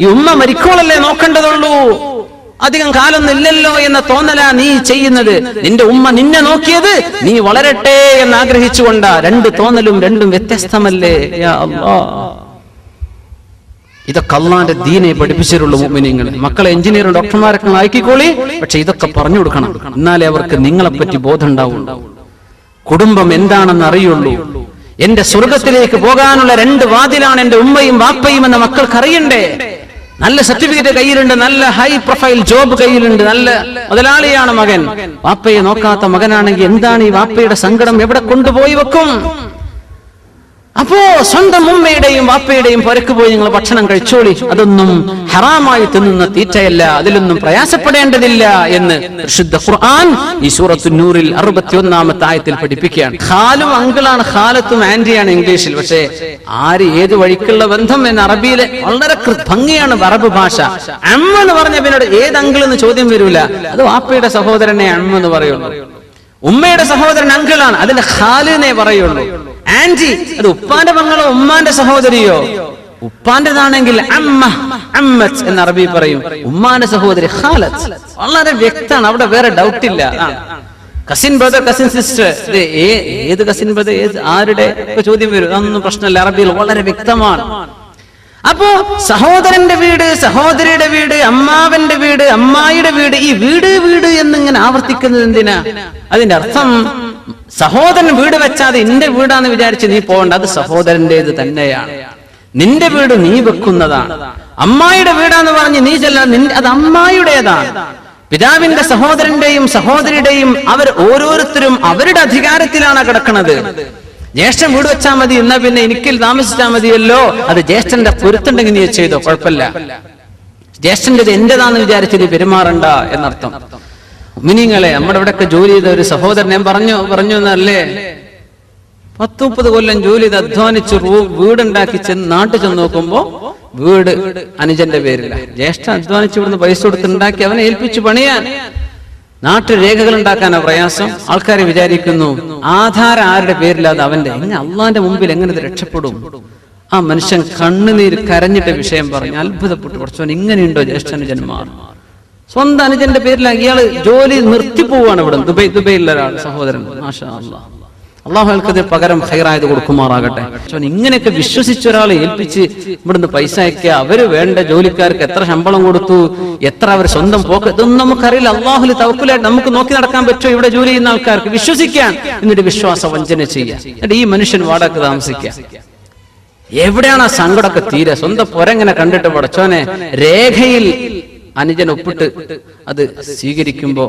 ഈ ഉമ്മ മരിക്കോളല്ലേ നോക്കേണ്ടതുള്ളൂ, അധികം കാലൊന്നും ഇല്ലല്ലോ എന്ന തോന്നലാ നീ ചെയ്യുന്നത്. നിന്റെ ഉമ്മ നിന്നെ നോക്കിയത് നീ വളരട്ടെ എന്ന് ആഗ്രഹിച്ചുകൊണ്ടാ. രണ്ട് തോന്നലും രണ്ടും വ്യത്യസ്തമല്ലേ? യാ അല്ലാഹ്, ഇതൊക്കെ അള്ളാന്റെ ദീനെ പഠിപ്പിച്ചിട്ടുള്ളൂ. മുഅ്മിനീങ്ങളെ, മക്കളെ എഞ്ചിനീയറും ഡോക്ടർമാരൊക്കെ ആയിക്കോളി, പക്ഷെ ഇതൊക്കെ പറഞ്ഞു കൊടുക്കണം. എന്നാലേ അവർക്ക് നിങ്ങളെപ്പറ്റി ബോധം ഉണ്ടാവുള്ളൂ, കുടുംബം എന്താണെന്ന് അറിയുള്ളൂ. എന്റെ സ്വർഗത്തിലേക്ക് പോകാനുള്ള രണ്ട് വാതിലാണ് എന്റെ ഉമ്മയും വാപ്പയും എന്ന മക്കൾക്ക് അറിയണ്ടേ. നല്ല സർട്ടിഫിക്കറ്റ് കയ്യിലുണ്ട്, നല്ല ഹൈ പ്രൊഫൈൽ ജോബ് കയ്യിലുണ്ട്, നല്ല മുതലാളിയാണ് മകൻ. വാപ്പയെ നോക്കാത്ത മകനാണെങ്കിൽ എന്താണ് ഈ വാപ്പയുടെ സങ്കടം, എവിടെ കൊണ്ടുപോയി വെക്കും? അപ്പോ സ്വന്തം ഉമ്മയുടെയും വാപ്പയുടെയും പുരക്ക് പോയി നിങ്ങൾ ഭക്ഷണം കഴിച്ചോളി, അതൊന്നും ഹറാമായി തിന്നുന്ന തീറ്റയല്ല, അതിലൊന്നും പ്രയാസപ്പെടേണ്ടതില്ല എന്ന് പരിശുദ്ധ ഖുർആൻ ഈ സൂറത്തുൻ നൂറിൽ 61-ാമത്തെ ആയത്തിൽ പഠിപ്പിക്കുകയാണ്. ഖാലും അങ്കിളാണ്, ഖാലത്തും ആന്റിയാണ് ഇംഗ്ലീഷിൽ. പക്ഷേ ആര് ഏത് വഴിക്കുള്ള ബന്ധം എന്ന് അറബിയിലെ വളരെ ഭംഗിയാണ് അറബ് ഭാഷ. അമ്മ എന്ന് പറഞ്ഞ പിന്നീട് ഏത് അങ്കിൾ എന്ന് ചോദ്യം വരൂല, അത് വാപ്പയുടെ സഹോദരനെ അമ്മ എന്ന് പറയുള്ളൂ. ഉമ്മയുടെ സഹോദരൻ അങ്കിളാണ്, അതിന്റെ ഖാലിനെ പറയുള്ളൂ. ആന്റി അത് ഉപ്പാന്റെ മകളോ ഉമ്മാന്റെ സഹോദരിയോ, ഉപ്പാന്റേതാണെങ്കിൽ അമ്മ അമ്മത്ത് എന്ന് അറബി പറയും, ഉമ്മാന്റെ സഹോദരി ഖാലത്ത്. വളരെ വ്യക്തമാണ്, അവിടെ വേറെ ഡൗട്ട് ഇല്ല. കസിൻ ബ്രദർ, കസിൻ സിസ്റ്റർ, ഏത് കസിൻ ബ്രദർ, ആരുടെ ചോദ്യം വരും, അതൊന്നും പ്രശ്നമില്ല. അറബിയിൽ വളരെ വ്യക്തമാണ്. അപ്പോ സഹോദരന്റെ വീട്, സഹോദരിയുടെ വീട്, അമ്മാവന്റെ വീട്, അമ്മായിയുടെ വീട്, ഈ വീട് വീട് എന്നിങ്ങനെ ആവർത്തിക്കുന്നത് എന്തിനാ? അതിന്റെ അർത്ഥം സഹോദരൻ വീട് വെച്ചാതെ എന്റെ വീടാന്ന് വിചാരിച്ച് നീ പോകണ്ട, അത് സഹോദരന്റേത് തന്നെയാണ്. നിന്റെ വീട് നീ വെക്കുന്നതാണ്. അമ്മായിയുടെ വീടാന്ന് പറഞ്ഞ് നീ ചെല്ല, അത് അമ്മായിയുടേതാണ്. പിതാവിന്റെ സഹോദരന്റെയും സഹോദരിയുടെയും അവർ ഓരോരുത്തരും അവരുടെ അധികാരത്തിലാണ് കിടക്കുന്നത്. ജ്യേഷ്ഠൻ വീട് വെച്ചാൽ മതി, എന്നാ പിന്നെ എനിക്കിൽ താമസിച്ചാൽ മതിയല്ലോ, അത് ജ്യേഷ്ഠന്റെ പൊരുത്തുണ്ടെങ്കിൽ നീ ചെയ്തോ, കുഴപ്പമില്ല. ജ്യേഷ്ഠന്റെ എന്റേതാന്ന് വിചാരിച്ച് നീ പെരുമാറണ്ട എന്നർത്ഥം. മിനിങ്ങളെ, നമ്മുടെ ഇവിടെയൊക്കെ ജോലി ചെയ്ത ഒരു സഹോദരൻ ഞാൻ പറഞ്ഞു എന്നല്ലേ, 10-30 കൊല്ലം ജോലി ചെയ്ത് അധ്വാനിച്ച് വീടുണ്ടാക്കി നാട്ടിൽ ചെന്ന് നോക്കുമ്പോ വീട് അനുജന്റെ പേരില്ല. ജ്യേഷ്ഠൻ അധ്വാനിച്ച് ഇവിടുന്ന് പൈസ കൊടുത്തുണ്ടാക്കി അവനെ ഏൽപ്പിച്ചു പണിയാൻ. നാട്ടിൽ രേഖകൾ ഉണ്ടാക്കാനാ പ്രയാസം. ആൾക്കാരെ വിചാരിക്കുന്നു ആധാരം ആരുടെ പേരില്ലാതെ അവന്റെ. എങ്ങനെ അള്ളാന്റെ മുമ്പിൽ എങ്ങനെ ഇത് രക്ഷപ്പെടും? ആ മനുഷ്യൻ കണ്ണുനീര് കരഞ്ഞിട്ട് വിഷയം പറഞ്ഞു, അത്ഭുതപ്പെട്ടു. കുറച്ചവൻ ഇങ്ങനെയുണ്ടോ ജ്യേഷ്ഠനുജന്മാർ? സ്വന്തം അനുജന്റെ പേരിലാക്കി ഇയാള് ജോലി നിർത്തിപ്പോവാണ്. ഇവിടെ ദുബൈയിലുള്ള ഒരാൾ സഹോദരൻ, മാഷാ അല്ലാഹ്, അള്ളാഹു അയാൾക്കത് പകരം ഖൈറായത് കൊടുക്കുമാറാകട്ടെ. ഇങ്ങനെയൊക്കെ വിശ്വസിച്ച ഒരാളെ ഏൽപ്പിച്ച് ഇവിടുന്ന് പൈസ അയക്കുക, അവര് വേണ്ട ജോലിക്കാർക്ക് എത്ര ശമ്പളം കൊടുത്തു, എത്ര അവർ സ്വന്തം പോക്ക്, ഇതൊന്നും നമുക്കറിയില്ല. അള്ളാഹുൽ തവക്കുലായിട്ട് നമുക്ക് നോക്കി നടക്കാൻ പറ്റുമോ? ഇവിടെ ജോലി ചെയ്യുന്ന ആൾക്കാർക്ക് വിശ്വസിക്കാൻ, എന്നിട്ട് വിശ്വാസ വഞ്ചന ചെയ്യുക, എന്നിട്ട് ഈ മനുഷ്യൻ വാടക താമസിക്കുക. എവിടെയാണ് ആ സങ്കടമൊക്കെ തീരെ? സ്വന്തം പൊരങ്ങനെ കണ്ടിട്ട് പടച്ചോനെ, രേഖയിൽ അനുജൻ ഒപ്പിട്ട് അത് സ്വീകരിക്കുമ്പോ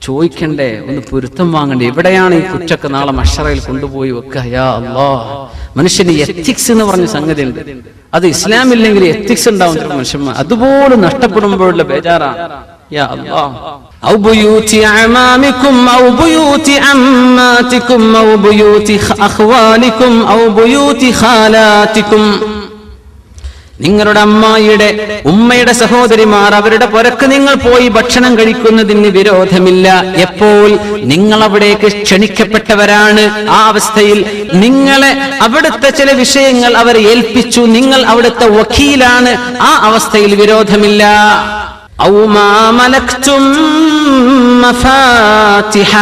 ചോദിക്കണ്ടേ, ഒന്ന് പൊരുത്തം വാങ്ങണ്ടേ? എവിടെയാണ് ഈ കുറ്റൊക്കെ നാളെ മഹ്ശറയിൽ കൊണ്ടുപോയി വെക്കുക? യാ അല്ലാഹ്, മനുഷ്യന് എത്തിക്സ് എന്ന് പറഞ്ഞ സംഗതി ഉണ്ട്. അത് ഇസ്ലാമില്ലെങ്കിൽ എത്തിക്സ് ഉണ്ടാവും ചില മനുഷ്യന്മാർ, അതുപോലെ നഷ്ടപ്പെടുമ്പോഴുള്ള ബേജാറാണ്. യാ അല്ലാഹ്, ഔ ബുയൂതി അമാമികും ഔ ബുയൂതി അമ്മാതികും ഔ ബുയൂതി അഖ്വാലികും ഔ ബുയൂതി ഖാലാതികും. നിങ്ങളുടെ അമ്മായിയുടെ ഉമ്മയുടെ സഹോദരിമാർ അവരുടെ പുരക്ക് നിങ്ങൾ പോയി ഭക്ഷണം കഴിക്കുന്നതിന് വിരോധമില്ല. എപ്പോൾ നിങ്ങൾ അവിടേക്ക് ക്ഷണിക്കപ്പെട്ടവരാണ്, ആ അവസ്ഥയിൽ നിങ്ങളെ അവിടുത്തെ ചില വിഷയങ്ങൾ അവരെ ഏൽപ്പിച്ചു, നിങ്ങൾ അവിടുത്തെ വക്കീലാണ്, ആ അവസ്ഥയിൽ വിരോധമില്ല. ഔ മാ മലക്തും മഫാതിഹ,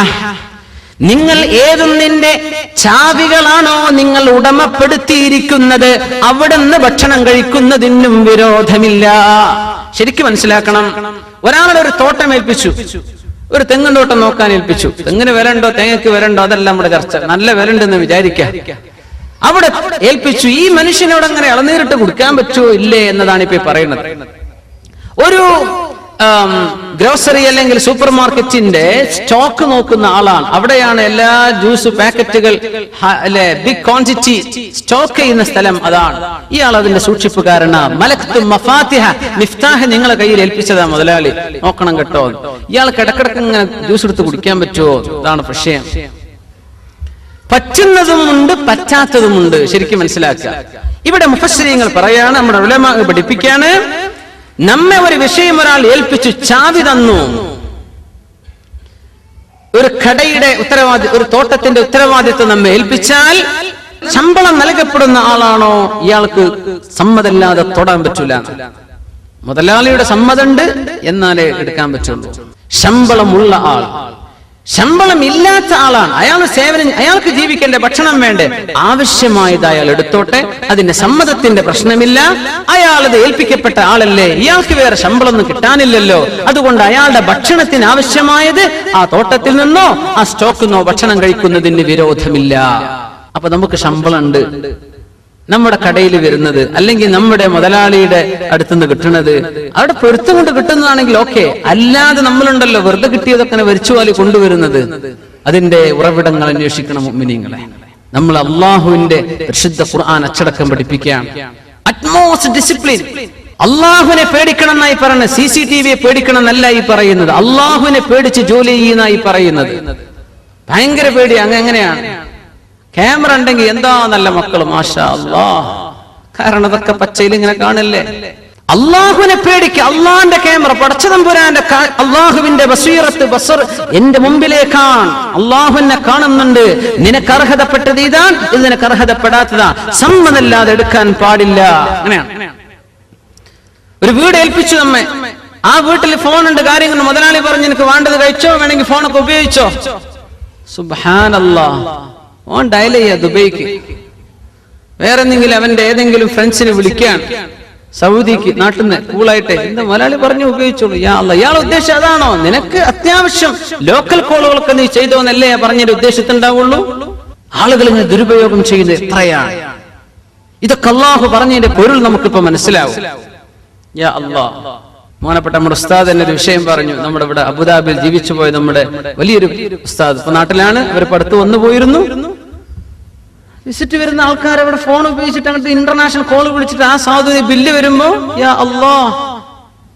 നിങ്ങൾ ഏതൊന്നിന്റെ ചാവികളാണോ നിങ്ങൾ ഉടമപ്പെടുത്തിയിരിക്കുന്നത് അവിടുന്ന് ഭക്ഷണം കഴിക്കുന്നതിനും വിരോധമില്ല. ശരിക്കും മനസ്സിലാക്കണം. ഒരാളുടെ ഒരു തോട്ടം ഏൽപ്പിച്ചു, ഒരു തെങ്ങിൻ തോട്ടം നോക്കാൻ ഏൽപ്പിച്ചു. തെങ്ങിന് വില ഉണ്ടോ, തേങ്ങയ്ക്ക് വില ഉണ്ടോ, അതല്ല നമ്മുടെ ചർച്ച. നല്ല വില ഉണ്ടെന്ന് വിചാരിക്കാം. അവിടെ ഏൽപ്പിച്ചു. ഈ മനുഷ്യനോട് അങ്ങനെ ഇളനീരിട്ട് കൊടുക്കാൻ പറ്റുമോ ഇല്ലേ എന്നതാണ് ഇപ്പൊ പറയുന്നത്. ഒരു ഗ്രോസറി അല്ലെങ്കിൽ സൂപ്പർ മാർക്കറ്റിന്റെ സ്റ്റോക്ക് നോക്കുന്ന ആളാണ്. അവിടെയാണ് എല്ലാ ജ്യൂസ് പാക്കറ്റുകൾ അല്ലെ ബിഗ് ക്വാണ്ടിറ്റി സ്റ്റോക്ക് ചെയ്യുന്ന സ്ഥലം അതാണ്. ഇയാൾ അതിന്റെ സൂക്ഷിപ്പുകാരനാണ്. മലക്തും മഫാത്തിഹ, മിഫ്താഹ് നിങ്ങളെ കയ്യിൽ ഏൽപ്പിച്ചതാ മുതലാളി, നോക്കണം കേട്ടോ. ഇയാൾ കിടക്കിടക്ക് ഇങ്ങനെ ജ്യൂസ് എടുത്ത് കുടിക്കാൻ പറ്റുമോ? ഇതാണ് വിഷയം. പറ്റുന്നതുമുണ്ട് പറ്റാത്തതുമുണ്ട്, ശരിക്കും മനസ്സിലാക്കുക. ഇവിടെ മുഫസ്സിരീങ്ങൾ പറയാണ്, നമ്മുടെ ഉലമാ പഠിപ്പിക്കാണ്, നമ്മെ ഒരു വിഷയം ഒരാൾ ഏൽപ്പിച്ചു, ചാവി തന്നു. ഒരു കടയുടെ ഒരു തോട്ടത്തിന്റെ ഉത്തരവാദിത്വം നമ്മെ ഏൽപ്പിച്ചാൽ ശമ്പളം നൽകപ്പെടുന്ന ആളാണോ ഇയാൾക്ക് സമ്മതമില്ലാതെ തൊടാൻ പറ്റൂല. മുതലാളിയുടെ സമ്മതമുണ്ട് എന്നാലേ എടുക്കാൻ പറ്റുള്ളൂ. ശമ്പളമുള്ള ആൾ, ശമ്പളം ഇല്ലാത്ത ആളാണ്, അയാൾക്ക് ജീവിക്കേണ്ട ഭക്ഷണം വേണ്ടേ, ആവശ്യമായത് അയാൾ എടുത്തോട്ടെ, അതിന്റെ സമ്മതത്തിന്റെ പ്രശ്നമില്ല. അയാൾ അത് ഏൽപ്പിക്കപ്പെട്ട ആളല്ലേ, ഇയാൾക്ക് വേറെ ശമ്പളമൊന്നും കിട്ടാനില്ലല്ലോ, അതുകൊണ്ട് അയാളുടെ ഭക്ഷണത്തിന് ആവശ്യമായത് ആ തോട്ടത്തിൽ നിന്നോ ആ സ്റ്റോക്കിൽ നിന്നോ ഭക്ഷണം കഴിക്കുന്നതിന് വിരോധമില്ല. അപ്പൊ നമുക്ക് ശമ്പളം ഉണ്ട്, നമ്മുടെ കടയിൽ വരുന്നത് അല്ലെങ്കിൽ നമ്മുടെ മുതലാളിയുടെ അടുത്തുനിന്ന് കിട്ടുന്നത് അവിടെ പൊരുത്തുകൊണ്ട് കിട്ടുന്നതാണെങ്കിൽ ഓക്കെ. അല്ലാതെ നമ്മളുണ്ടല്ലോ വെറുതെ കിട്ടിയതൊക്കെ വരിച്ചുവാലി കൊണ്ടുവരുന്നത്, അതിന്റെ ഉറവിടങ്ങൾ അന്വേഷിക്കണം മുഅ്മിനീങ്ങളെ. നമ്മൾ അള്ളാഹുവിന്റെ പരിശുദ്ധ ഖുർആൻ അച്ചടക്കം പഠിപ്പിക്കുകയാണ്. Utmost discipline. അള്ളാഹുവിനെ പേടിക്കണം എന്നായി പറയുന്നത്, CCTVയെ പേടിക്കണം എന്നല്ല ഈ പറയുന്നത്. അള്ളാഹുവിനെ പേടിച്ച് ജോലി ചെയ്യുന്നതായി പറയുന്നത്. ഭയങ്കര പേടി. അങ്ങനെയാണ്. ക്യാമറ ഉണ്ടെങ്കിൽ എന്താ നല്ല മക്കള്, മാഷാ അല്ലാഹ്. കാരണം അതൊക്കെ പച്ചയിൽ ഇങ്ങനെ കാണല്ലേ. അള്ളാഹുവിനെ പേടിക്കുക. അള്ളാഹിന്റെ ക്യാമറ, പടച്ചതമ്പുരാന്റെ, അള്ളാഹുവിന്റെ ബസീറത്ത്, ബസർ എന്റെ മുമ്പിലേക്കാണ്. അള്ളാഹുവിനെ കാണുന്നുണ്ട്. നിനക്ക് അർഹതപ്പെട്ടത് ഇതാണ്, ഇത് നിനക്ക് അർഹതപ്പെടാത്തതാ, സമ്മതമില്ലാതെ എടുക്കാൻ പാടില്ല. അങ്ങനെയാണ്. ഒരു വീട് ഏൽപ്പിച്ചു നമ്മെ, ആ വീട്ടിൽ ഫോണുണ്ട്, കാര്യങ്ങൾ മുതലാളി പറഞ്ഞു നിനക്ക് വേണ്ടത് കഴിച്ചോ, വേണമെങ്കിൽ ഫോണൊക്കെ ഉപയോഗിച്ചോ. സുബ്ഹാനല്ലാഹ്. ഓൻ ഡയൽ ചെയ്യാ ദുബൈക്ക്, വേറെ എന്തെങ്കിലും അവന്റെ ഏതെങ്കിലും ഫ്രണ്ട്സിനെ വിളിക്കാൻ സൗദിക്ക്, നാട്ടിൽ നിന്ന് കൂളായിട്ട്, എന്താ മുതലാളി പറഞ്ഞു ഉപയോഗിച്ചോളൂ. യാ അല്ലാഹ്, ഇയാൾ ഉദ്ദേശം അതാണോ? നിനക്ക് അത്യാവശ്യം ലോക്കൽ കോളുകളൊക്കെ നീ ചെയ്തോന്നല്ലേ പറഞ്ഞൊരു ഉദ്ദേശത്തുണ്ടാവുള്ളൂ. ആളുകൾ ഇങ്ങനെ ദുരുപയോഗം ചെയ്യുന്നത് എത്രയാണ്. ഇതൊക്കെ അല്ലാഹു പറഞ്ഞതിന്റെ പൊരുൾ നമുക്കിപ്പോ മനസ്സിലാവും. യാ അല്ലാഹ്. മോനപ്പെട്ട നമ്മുടെ ഉസ്താദ് തന്നെ ഒരു വിഷയം പറഞ്ഞു. നമ്മുടെ ഇവിടെ അബുദാബിയിൽ ജീവിച്ചു പോയ നമ്മുടെ വലിയൊരു ഉസ്താദ് ഇപ്പൊ നാട്ടിലാണ്. അവരിപ്പോ അടുത്ത് വന്നു പോയിരുന്നു. വിസിറ്റ് വരുന്ന ആൾക്കാർ അവിടെ ഫോൺ ഉപയോഗിച്ചിട്ട് അങ്ങോട്ട് ഇന്റർനാഷണൽ കോൾ വിളിച്ചിട്ട് ആ സാധുവിന് ബില്ല് വരുമ്പോ യാ അല്ലാഹ്,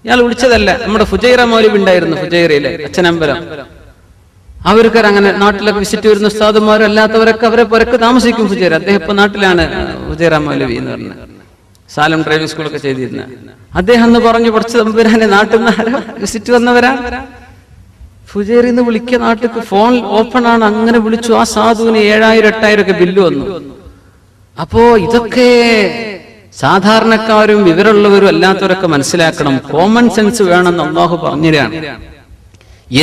ഇയാൾ വിളിച്ചതല്ല. നമ്മുടെ ഫുജൈറ മൗലവി ഉണ്ടായിരുന്നു, ഫുജൈറയിലെ അച്ഛനമ്പലം. അവർക്ക് അങ്ങനെ നാട്ടിലൊക്കെ വിസിറ്റ് വരുന്ന ഉസ്താദുമാരും അല്ലാത്തവരൊക്കെ അവരെ പുരക്ക് താമസിക്കും. ഫുജൈറ അദ്ദേഹം ഇപ്പൊ നാട്ടിലാണ്, ഫുജൈറ മൗലവി എന്ന് പറഞ്ഞ സാലം ഡ്രൈവിംഗ് സ്കൂളൊക്കെ ചെയ്തിരുന്ന അദ്ദേഹം എന്ന് പറഞ്ഞു, കുറച്ച് തമ്പുരാനെ നാട്ടിൽ നിന്ന് വിസിറ്റ് വന്നവരാ, ഫുജൈറിന്ന് വിളിക്കുക, നാട്ടിൽ ഫോൺ ഓപ്പൺ ആണ്. അങ്ങനെ വിളിച്ചു. ആ സാധുവിന് 7000-8000 ഒക്കെ ബില്ല് വന്നു. അപ്പോ ഇതൊക്കെ സാധാരണക്കാരും വിവരമുള്ളവരും അല്ലാത്തവരൊക്കെ മനസ്സിലാക്കണം. കോമൺ സെൻസ് വേണമെന്ന് അല്ലാഹു പറഞ്ഞിരാണ്.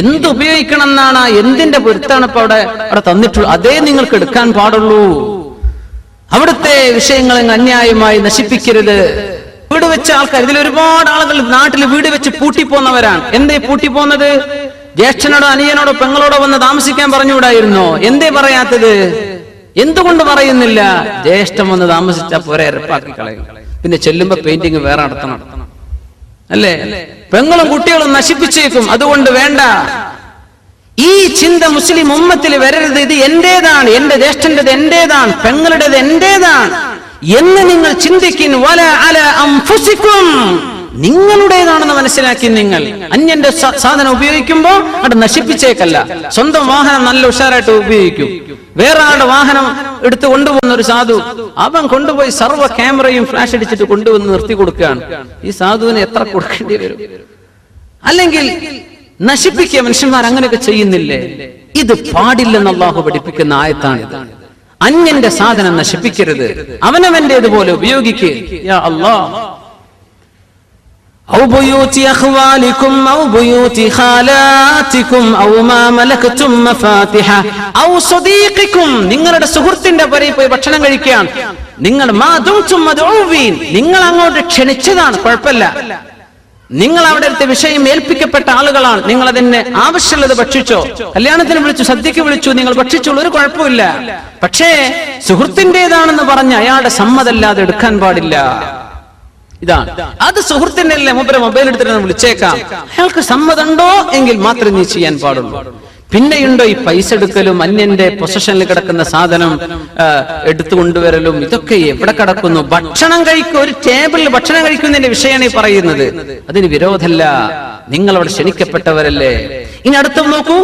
എന്തുപയോഗിക്കണം എന്നാണ്, എന്തിന്റെ പൊരുത്താണ് ഇപ്പൊ അവിടെ തന്നിട്ടുള്ളൂ, അതേ നിങ്ങൾക്ക് എടുക്കാൻ പാടുള്ളൂ. അവിടുത്തെ വിഷയങ്ങൾ അന്യായമായി നശിപ്പിക്കരുത്. വീട് വെച്ച ആൾക്കാർ, ഇതിൽ ഒരുപാട് ആളുകൾ നാട്ടിൽ വീട് വെച്ച് പൂട്ടിപ്പോന്നവരാണ്. എന്തേ പൂട്ടിപ്പോന്നത്? ജ്യേഷ്ഠനോടോ അനിയനോടോ പെങ്ങളോടോ വന്ന് താമസിക്കാൻ പറഞ്ഞുകൂടായിരുന്നോ? എന്തേ പറയാത്തത്? എന്തുകൊണ്ട് പറയുന്നില്ല? ജ്യേഷ്ഠം വന്ന് താമസിച്ചാൽ പോരെ, ഇരപ്പാക്കി കളയും. പിന്നെ ചെല്ലുമ്പോ പെയിന്റിങ് വേറെ നടത്തണം അല്ലേ? പെങ്ങളും കുട്ടികളും നശിപ്പിച്ചേക്കും. അതുകൊണ്ട് വേണ്ട. ഈ ചിന്ത മുസ്ലിം ഉമ്മത്തിൽ വരരുത്. ഇത് എന്റേതാണ്, എന്റെ ജ്യേഷ്ഠന്റേത് എന്റേതാണ്, പെങ്ങളുടേത് എന്റേതാണ് എന്ന് നിങ്ങൾ ചിന്തിക്കും. വല അല അൻഫുസികും, നിങ്ങളുടേതാണെന്ന് മനസ്സിലാക്കി നിങ്ങൾ അന്യന്റെ സാധനം ഉപയോഗിക്കുമ്പോൾ അത് നശിപ്പിച്ചേക്കല്ല. സ്വന്തം വാഹനം നല്ല ഉഷാറായിട്ട് ഉപയോഗിക്കും. വേറെ ആളുടെ വാഹനം എടുത്ത് കൊണ്ടുപോകുന്ന ഒരു സാധു, അവൻ കൊണ്ടുപോയി സർവ്വ ക്യാമറയും ഫ്ലാഷ് അടിച്ചിട്ട് കൊണ്ടുവന്ന് നിർത്തി കൊടുക്കുകയാണ്. ഈ സാധുവിന് എത്ര കൊടുക്കേണ്ടി വരും? അല്ലെങ്കിൽ നശിപ്പിക്കുക. മനുഷ്യന്മാർ അങ്ങനെയൊക്കെ ചെയ്യുന്നില്ലേ? ഇത് പാടില്ലെന്ന് അല്ലാഹു പഠിപ്പിക്കുന്ന ആയത്താണിത്. അന്യന്റെ സാധനം നശിപ്പിക്കരുത്, അവനവന്റേതുപോലെ ഉപയോഗിക്കുക. യാ അല്ലാഹ്. ഔ ബുയൂതി അഖ്വാലികും ഔ ബുയൂതി ഖാലാതികും ഔ മാ മലകതും മഫാതിഹ ഔ സദീഖികും, നിങ്ങളുടെ സുഹൃത്തിന്റെ പുരയിൽ പോയി ഭക്ഷണം കഴിക്കാൻ നിങ്ങൾ മാദുംതും മദ്ഊവീൻ, നിങ്ങൾ അങ്ങോട്ട് ക്ഷണിച്ചതാണ്, കുഴപ്പമില്ല. നിങ്ങൾ അവിടെ അടുത്ത വിഷയം ഏൽപ്പിക്കപ്പെട്ട ആളുകളാണ്. നിങ്ങൾ അതിന് ആവശ്യമുള്ളത് ഭക്ഷിച്ചോ. കല്യാണത്തിന് വിളിച്ചു, സദ്യക്ക് വിളിച്ചു, നിങ്ങൾ ഭക്ഷിച്ചോളൂ, ഒരു കുഴപ്പമില്ല. പക്ഷേ സുഹൃത്തിൻ്റെതാണെന്ന് പറഞ്ഞ് അയാളുടെ സമ്മതമല്ലാതെ എടുക്കാൻ പാടില്ല. ഇതാണ്. അത് സുഹൃത്തിന്റെ അല്ലേ, മൂപ്പരെ മൊബൈൽ എടുത്തിട്ട് വിളിച്ചേക്കാം. അയാൾക്ക് സമ്മതമുണ്ടോ എങ്കിൽ മാത്രമേ നീ ചെയ്യാൻ പാടുള്ളൂ. പിന്നെയുണ്ടോ ഈ പൈസ എടുക്കലും അന്യന്റെ പൊസഷനിൽ കിടക്കുന്ന സാധനം എടുത്തു കൊണ്ടുവരലും, ഇതൊക്കെ എവിടെ കിടക്കുന്നു? ഭക്ഷണം കഴിക്കും, ഒരു ടേബിളിൽ ഭക്ഷണം കഴിക്കുന്നതിന്റെ വിഷയമാണ് ഈ പറയുന്നത്. അതിന് വിരോധമല്ല. നിങ്ങൾ അവിടെ ക്ഷണിക്കപ്പെട്ടവരല്ലേ. ഇനി അടുത്ത നോക്കൂ.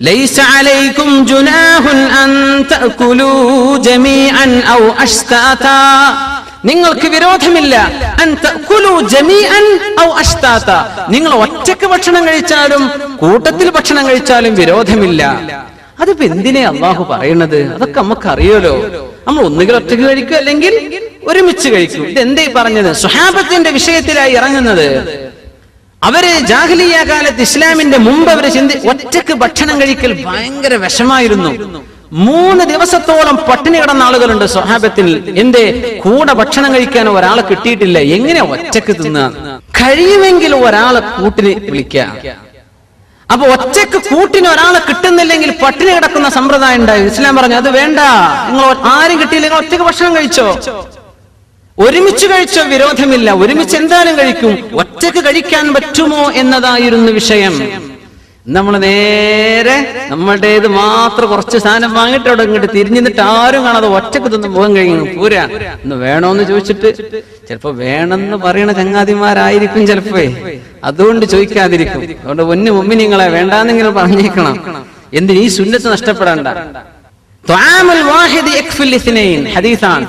ലൈസ അലൈക്കും ജുനാഹുൻ അൻ തഅകുലൂ ജമീഅൻ ഔ അശ്താതാ, നിങ്ങൾക്ക് വിരോധമില്ല. അൻ തഅകുലൂ ജമീഅൻ ഔ അശ്താതാ, നിങ്ങൾ ഒറ്റയ്ക്ക് ഭക്ഷണം കഴിച്ചാലും കൂട്ടത്തിൽ ഭക്ഷണം കഴിച്ചാലും വിരോധമില്ല. അതിപ്പോ എന്തിനെ അള്ളാഹു പറയുന്നത്? അതൊക്കെ നമുക്ക് അറിയാലോ. നമ്മൾ ഒന്നുകിൽ ഒറ്റയ്ക്ക് കഴിക്കും, അല്ലെങ്കിൽ ഒരുമിച്ച് കഴിക്കും. ഇതെന്തേ പറഞ്ഞത്? സ്വഹാബത്തിന്റെ വിഷയത്തിലായി ഇറങ്ങുന്നത്. അവര് ജാഹിലിയ്യ കാലത്ത്, ഇസ്ലാമിന്റെ മുമ്പ് അവര് ഒറ്റയ്ക്ക് ഭക്ഷണം കഴിക്കൽ ഭയങ്കര വിഷമായിരുന്നു. 3 ദിവസത്തോളം പട്ടിണി കിടന്ന ആളുകളുണ്ട് സ്വഹാബത്തിൽ. എന്തേ? കൂടെ ഭക്ഷണം കഴിക്കാൻ ഒരാളെ കിട്ടിയിട്ടില്ല. എങ്ങനെയാ ഒറ്റക്ക് തിന്നാ? കഴിയുമെങ്കിൽ ഒരാളെ കൂട്ടിന് വിളിക്കുക. അപ്പൊ ഒറ്റക്ക് കൂട്ടിന് ഒരാളെ കിട്ടുന്നില്ലെങ്കിൽ പട്ടിണി കിടക്കുന്ന സമ്പ്രദായം ഉണ്ടായി. ഇസ്ലാം പറഞ്ഞു അത് വേണ്ട, നിങ്ങൾ ആരും കിട്ടിയില്ലെങ്കിൽ ഒറ്റക്ക് ഭക്ഷണം കഴിച്ചോ, ഒരുമിച്ച് കഴിച്ചോ, വിരോധമില്ല. ഒരുമിച്ച് എന്തായാലും കഴിക്കും. ഒറ്റക്ക് കഴിക്കാൻ പറ്റുമോ എന്നതായിരുന്നു വിഷയം. നമ്മൾ നേരെ നമ്മളുടേത് മാത്രം കുറച്ച് സാധനം വാങ്ങിയിട്ട് അവിടെ ഇങ്ങോട്ട് തിരിഞ്ഞിട്ട് ആരും കാണാതെ ഒറ്റക്ക് തിന്ന് മുഖം കഴിയുന്നു. പൂരാ ഇന്ന് വേണോന്ന് ചോദിച്ചിട്ട് ചിലപ്പോ വേണമെന്ന് പറയണ ചങ്ങാതിമാരായിരിക്കും ചിലപ്പോ, അതുകൊണ്ട് ചോദിക്കാതിരിക്കും. അതുകൊണ്ട് പൊന്നു മുമ്മിനിങ്ങളെ വേണ്ടാന്നെങ്കിലും പറഞ്ഞേക്കണം. എന്തിന് ഈ സുന്നത്ത് നഷ്ടപ്പെടണ്ട. ഹദീസാണ്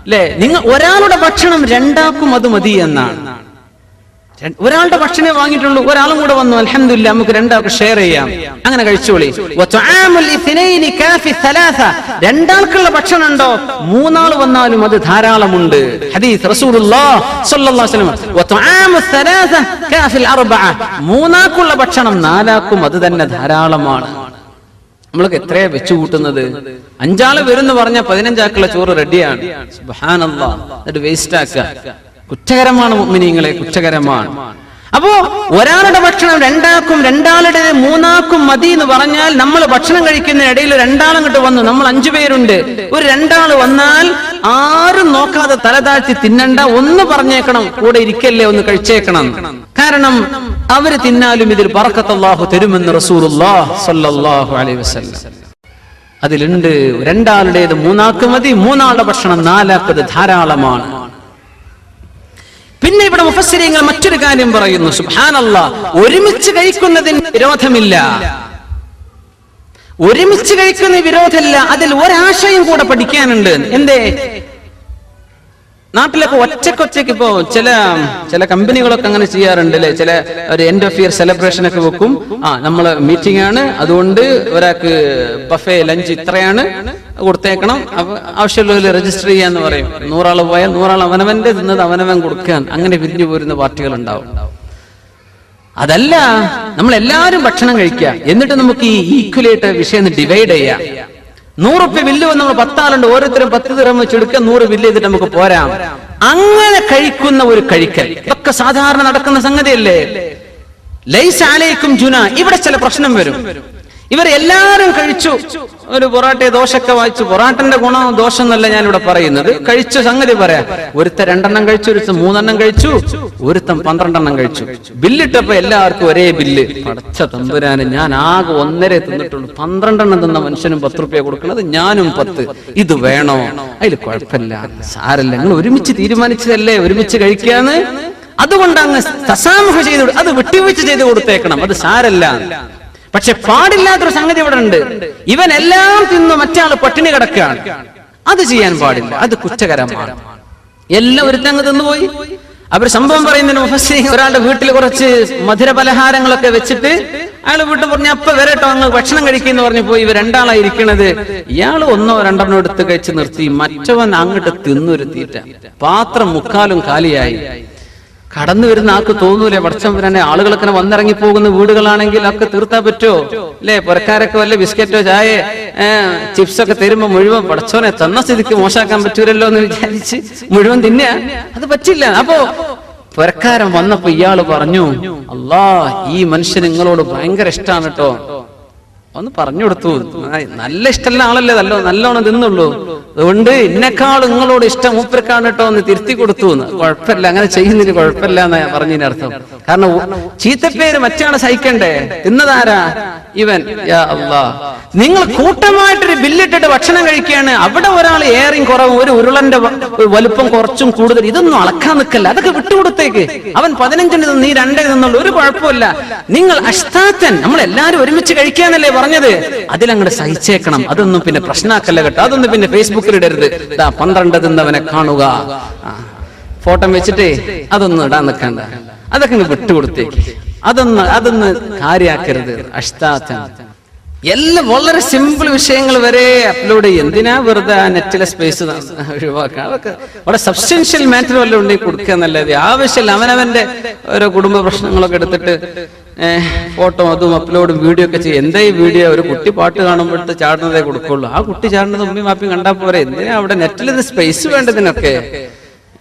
അല്ലെ? നിങ്ങൾ ഒരാളുടെ ഭക്ഷണം രണ്ടാക്കും അത് മതി എന്നാണ്. ഒരാളുടെ ഭക്ഷണമേ വാങ്ങിയിട്ടുള്ളൂ, ഒരാളും കൂടെ വന്നു, അൽഹംദുലില്ലാ നമുക്ക് രണ്ടാൾക്ക് ഷെയർ ചെയ്യാം, അങ്ങനെ കഴിച്ചോളി. രണ്ടാൾക്കുള്ള ഭക്ഷണം ഉണ്ടോ, 3 ആൾ വന്നാലും അത് ധാരാളമുണ്ട്. ഹദീസ് റസൂലുള്ളാഹി സ്വല്ലല്ലാഹു അലൈഹി വസല്ലം 3 ആൾക്കുള്ള ഭക്ഷണം 4 ആൾക്കും അത് തന്നെ ധാരാളമാണ്. നമ്മൾക്ക് എത്രയാ വെച്ചു കൂട്ടുന്നത്? 5 ആള് വരുന്ന് പറഞ്ഞാൽ 15 ആൾക്കുള്ള ചോറ് റെഡിയാണ്. സുബ്ഹാനല്ലാഹ്, എന്നിട്ട് വേസ്റ്റ് ആക്കുക. കുറ്റകരമാണ് മുഅ്മിനീങ്ങളെ, കുറ്റകരമാണ്. അപ്പോ ഒരാളുടെ ഭക്ഷണം 2 ആൾക്കും 2 ആളുടെ 3 ആൾക്കും മതി എന്ന് പറഞ്ഞാൽ, നമ്മൾ ഭക്ഷണം കഴിക്കുന്ന ഇടയിൽ 2 ആൾ അങ്ങോട്ട് വന്നു, നമ്മൾ 5 പേരുണ്ട്, ഒരു 2 ആൾ വന്നാൽ ആരും നോക്കാതെ തല താഴ്ത്തി തിന്നണ്ട, ഒന്ന് പറഞ്ഞേക്കണം, കൂടെ ഇരിക്കല്ലേ, ഒന്ന് കഴിച്ചേക്കണം. കാരണം അവര് തിന്നാലും ഇതിൽ ബറക്കത്ത് അല്ലാഹു തരുമെന്ന് റസൂലുള്ളാഹി സ്വല്ലല്ലാഹു അലൈഹി വസല്ലം. അതിലുണ്ട് 2 ആളുടേത് 3 ആൾക്ക് മതി, 3 ആളുടെ ഭക്ഷണം 4 ആൾക്ക് ധാരാളമാണ്. പിന്നെ ഇവിടെ മുഫസ്സിരീങ്ങൾ മറ്റൊരു കാര്യം പറയുന്നു. സുബ്ഹാനല്ലാഹ്, ഒരുമിച്ച് കഴിക്കുന്നതിന് വിരോധമില്ല, ഒരുമിച്ച് കഴിക്കുന്ന വിരോധമില്ല. അതിൽ ഒരാശയം കൂടെ പഠിക്കാനുണ്ട്. എന്തേ? നാട്ടിലൊക്കെ ഒറ്റക്കൊറ്റയ്ക്ക് ഇപ്പോ ചില കമ്പനികളൊക്കെ അങ്ങനെ ചെയ്യാറുണ്ട് അല്ലെ? ചില ഒരു എൻഡ് ഓഫ് ഇയർ സെലിബ്രേഷൻ ഒക്കെ വെക്കും. നമ്മള് മീറ്റിംഗ് ആണ്, അതുകൊണ്ട് ഒരാൾക്ക് ബഫേ ലഞ്ച് ഇത്രയാണ് കൊടുത്തേക്കണം, ആവശ്യമുള്ളതിൽ രജിസ്റ്റർ ചെയ്യാന്ന് പറയും. 100 ആൾ പോയാൽ 100 ആൾ അവനവന്റെ തിന്നത് അവനവൻ കൊടുക്കാൻ, അങ്ങനെ പിരിഞ്ഞു പോരുന്ന പാർട്ടികൾ ഉണ്ടാവും. അതല്ല, നമ്മൾ എല്ലാവരും ഭക്ഷണം കഴിക്കുക, എന്നിട്ട് നമുക്ക് ഈ ഈക്വലായിട്ട് വിഷയം ഡിവൈഡ് ചെയ്യാം. 100 റുപ്യ ബില്ല് വന്ന് നമ്മൾ 10 ആളുണ്ട്, ഓരോരുത്തരും 10 ദിർഹം വെച്ച് എടുക്കുക, 100 ബില്ല് ചെയ്തിട്ട് നമുക്ക് പോരാം. അങ്ങനെ കഴിക്കുന്ന ഒരു കഴിക്കൽ ഇതൊക്കെ സാധാരണ നടക്കുന്ന സംഗതിയല്ലേ? ലൈസ അലൈക്കും ജുന. ഇവിടെ ചില പ്രശ്നം വരും. ഇവർ എല്ലാവരും കഴിച്ചു, ഒരു പൊറാട്ട ദോശയൊക്കെ വായിച്ചു. പൊറാട്ടന്റെ ഗുണം ദോഷം എന്നല്ല ഞാൻ ഇവിടെ പറയുന്നത്, കഴിച്ചു സംഗതി പറയാം. ഒരുത്ത 2 എണ്ണം കഴിച്ചു, ഒരുത്ത 3 എണ്ണം കഴിച്ചു, ഒരുത്തം 12 എണ്ണം കഴിച്ചു. ബില്ലിട്ടപ്പോ എല്ലാവർക്കും ഒരേ ബില്ല്. പടച്ച തമ്പുരാന്, ഞാൻ ആകെ 1.5 തിന്നിട്ടുള്ളൂ, 12 എണ്ണം തിന്ന മനുഷ്യനും 10 റുപ്യ കൊടുക്കുന്നത്, ഞാനും 10. ഇത് വേണോ? അതിൽ കുഴപ്പമില്ല, സാരല്ല, നിങ്ങൾ ഒരുമിച്ച് തീരുമാനിച്ചതല്ലേ ഒരുമിച്ച് കഴിക്കാന്ന്. അതുകൊണ്ട് അങ്ങ് തസാമുഹ ചെയ്ത്, അത് വിട്ടുവീഴ്ച ചെയ്ത് കൊടുത്തേക്കണം, അത് സാരല്ല. പക്ഷെ പാടില്ലാത്തൊരു സംഗതി ഇവിടെ ഉണ്ട്. ഇവൻ എല്ലാം തിന്നു, മറ്റാള് പട്ടിണി കിടക്കുകയാണ്. അത് ചെയ്യാൻ പാടില്ല, അത് കുറ്റകരമാണ്. എല്ലാം ഒരുത്തങ്ങ് തിന്നുപോയി. അവർ സംഭവം പറയുന്നതിന് മുഫസ്സിരീൻ, ഒരാളുടെ വീട്ടിൽ കുറച്ച് മധുര പലഹാരങ്ങളൊക്കെ വെച്ചിട്ട് അയാൾ വീട്ടിൽ പറഞ്ഞു, അപ്പൊ വരട്ടോ അങ്ങ് ഭക്ഷണം കഴിക്കുന്നു പറഞ്ഞു പോയി. ഇവർ 2 ആളായിരിക്കണത്. ഇയാൾ 1 or 2 എടുത്ത് കഴിച്ച് നിർത്തി, മറ്റവൻ അങ്ങോട്ട് തിന്നൊരു തീറ്റ. പാത്രം 3/4 കാലിയായി. കടന്നു വരുന്ന ആൾക്ക് തോന്നൂലേ, പടച്ചം വരാനെ ആളുകളൊക്കെ വന്നിറങ്ങി പോകുന്ന വീടുകളാണെങ്കിൽ ഒക്കെ തീർത്താ പറ്റോ അല്ലെ? പുരക്കാരൊക്കെ വല്ല ബിസ്ക്കറ്റോ ചായ ചിപ്സൊക്കെ തരുമ്പോ മുഴുവൻ പടച്ചോനെ തന്ന സ്ഥിതിക്ക് മോശമാക്കാൻ പറ്റൂലല്ലോ എന്ന് വിചാരിച്ച് മുഴുവൻ തിന്ന, അത് പറ്റില്ല. അപ്പോ പുരക്കാരൻ വന്നപ്പോ ഇയാള് പറഞ്ഞു, അല്ലാ, ഈ മനുഷ്യൻ നിങ്ങളോട് ഭയങ്കര ഇഷ്ടമാണ് കേട്ടോ. ഒന്ന് പറഞ്ഞു കൊടുത്തു, നല്ല ഇഷ്ടമുള്ള ആളല്ലേ, നല്ലോണം തിന്നുള്ളൂ, അതുകൊണ്ട് എന്നെക്കാൾ നിങ്ങളോട് ഇഷ്ടം മൂപ്പർക്കാണ് കേട്ടോ എന്ന് തിരുത്തി കൊടുത്തു. കുഴപ്പമില്ല, അങ്ങനെ ചെയ്യുന്നതിന് കുഴപ്പമില്ല എന്നാ പറഞ്ഞതിന് അർത്ഥം. കാരണം ചീത്തപ്പേര് മറ്റാണ് സഹിക്കണ്ടേ, തിന്നതാരാ? ഇവൻ. യാ അല്ലാ, നിങ്ങൾ കൂട്ടമായിട്ടൊരു ബില്ലിട്ടിട്ട് ഭക്ഷണം കഴിക്കുകയാണ്, അവിടെ ഒരാൾ ഏറെയും കുറവും, ഒരു ഉരുളന്റെ വലുപ്പം കുറച്ചും കൂടുതൽ, ഇതൊന്നും അളക്കാൻ നിൽക്കല്ല, അതൊക്കെ വിട്ടുകൊടുത്തേക്ക്. അവൻ 15 നീ 2 നിന്നുള്ളൂ, ഒരു കുഴപ്പമില്ല. നിങ്ങൾ അഷ്താത്തൻ, നമ്മൾ എല്ലാരും ഒരുമിച്ച് കഴിക്കാന്നല്ലേ പറഞ്ഞത്, അതിലങ്ങോട്ട് സഹിച്ചേക്കണം. അതൊന്നും പിന്നെ പ്രശ്നമാക്കല്ല കേട്ടോ, അതൊന്നും പിന്നെ ഫേസ്ബുക്കിൽ ഇടരുത്. 12 തിന്നവനെ കാണുക, ഫോട്ടോ വെച്ചിട്ട് അതൊന്നും ഇടാൻ നിൽക്കണ്ട, അതൊക്കെ വിട്ടുകൊടുത്തേക്ക്. അതൊന്ന് കാര്യാക്കരുത്. അഷ്താത്തൻ എല്ലാം വളരെ സിമ്പിൾ വിഷയങ്ങൾ വരെ അപ്ലോഡ് ചെയ്യും. എന്തിനാ വെറുതെ ആ നെറ്റിലെ സ്പേസ് ഒഴിവാക്കുക? അതൊക്കെ വളരെ സബ്സ്റ്റൻഷ്യൽ മാറ്റർ വല്ലതും ഉണ്ടെങ്കിൽ കൊടുക്കുക എന്നല്ലാതെ ആവശ്യമില്ല. അവനവന്റെ ഓരോ കുടുംബ പ്രശ്നങ്ങളൊക്കെ എടുത്തിട്ട് ഫോട്ടോ അതും അപ്ലോഡും വീഡിയോ ഒക്കെ ചെയ്യും. എന്താ ഈ വീഡിയോ? ഒരു കുട്ടി പാട്ട് കാണുമ്പോഴത്തെ ചാടുന്നതേ കൊടുക്കുള്ളൂ. ആ കുട്ടി ചാടുന്നത് ഉമ്മയും വാപ്പയും കണ്ടാൽ പോരെ. എന്തിനാ അവിടെ നെറ്റിൽ ഇത് സ്പേസ് വേണ്ടതിനൊക്കെ?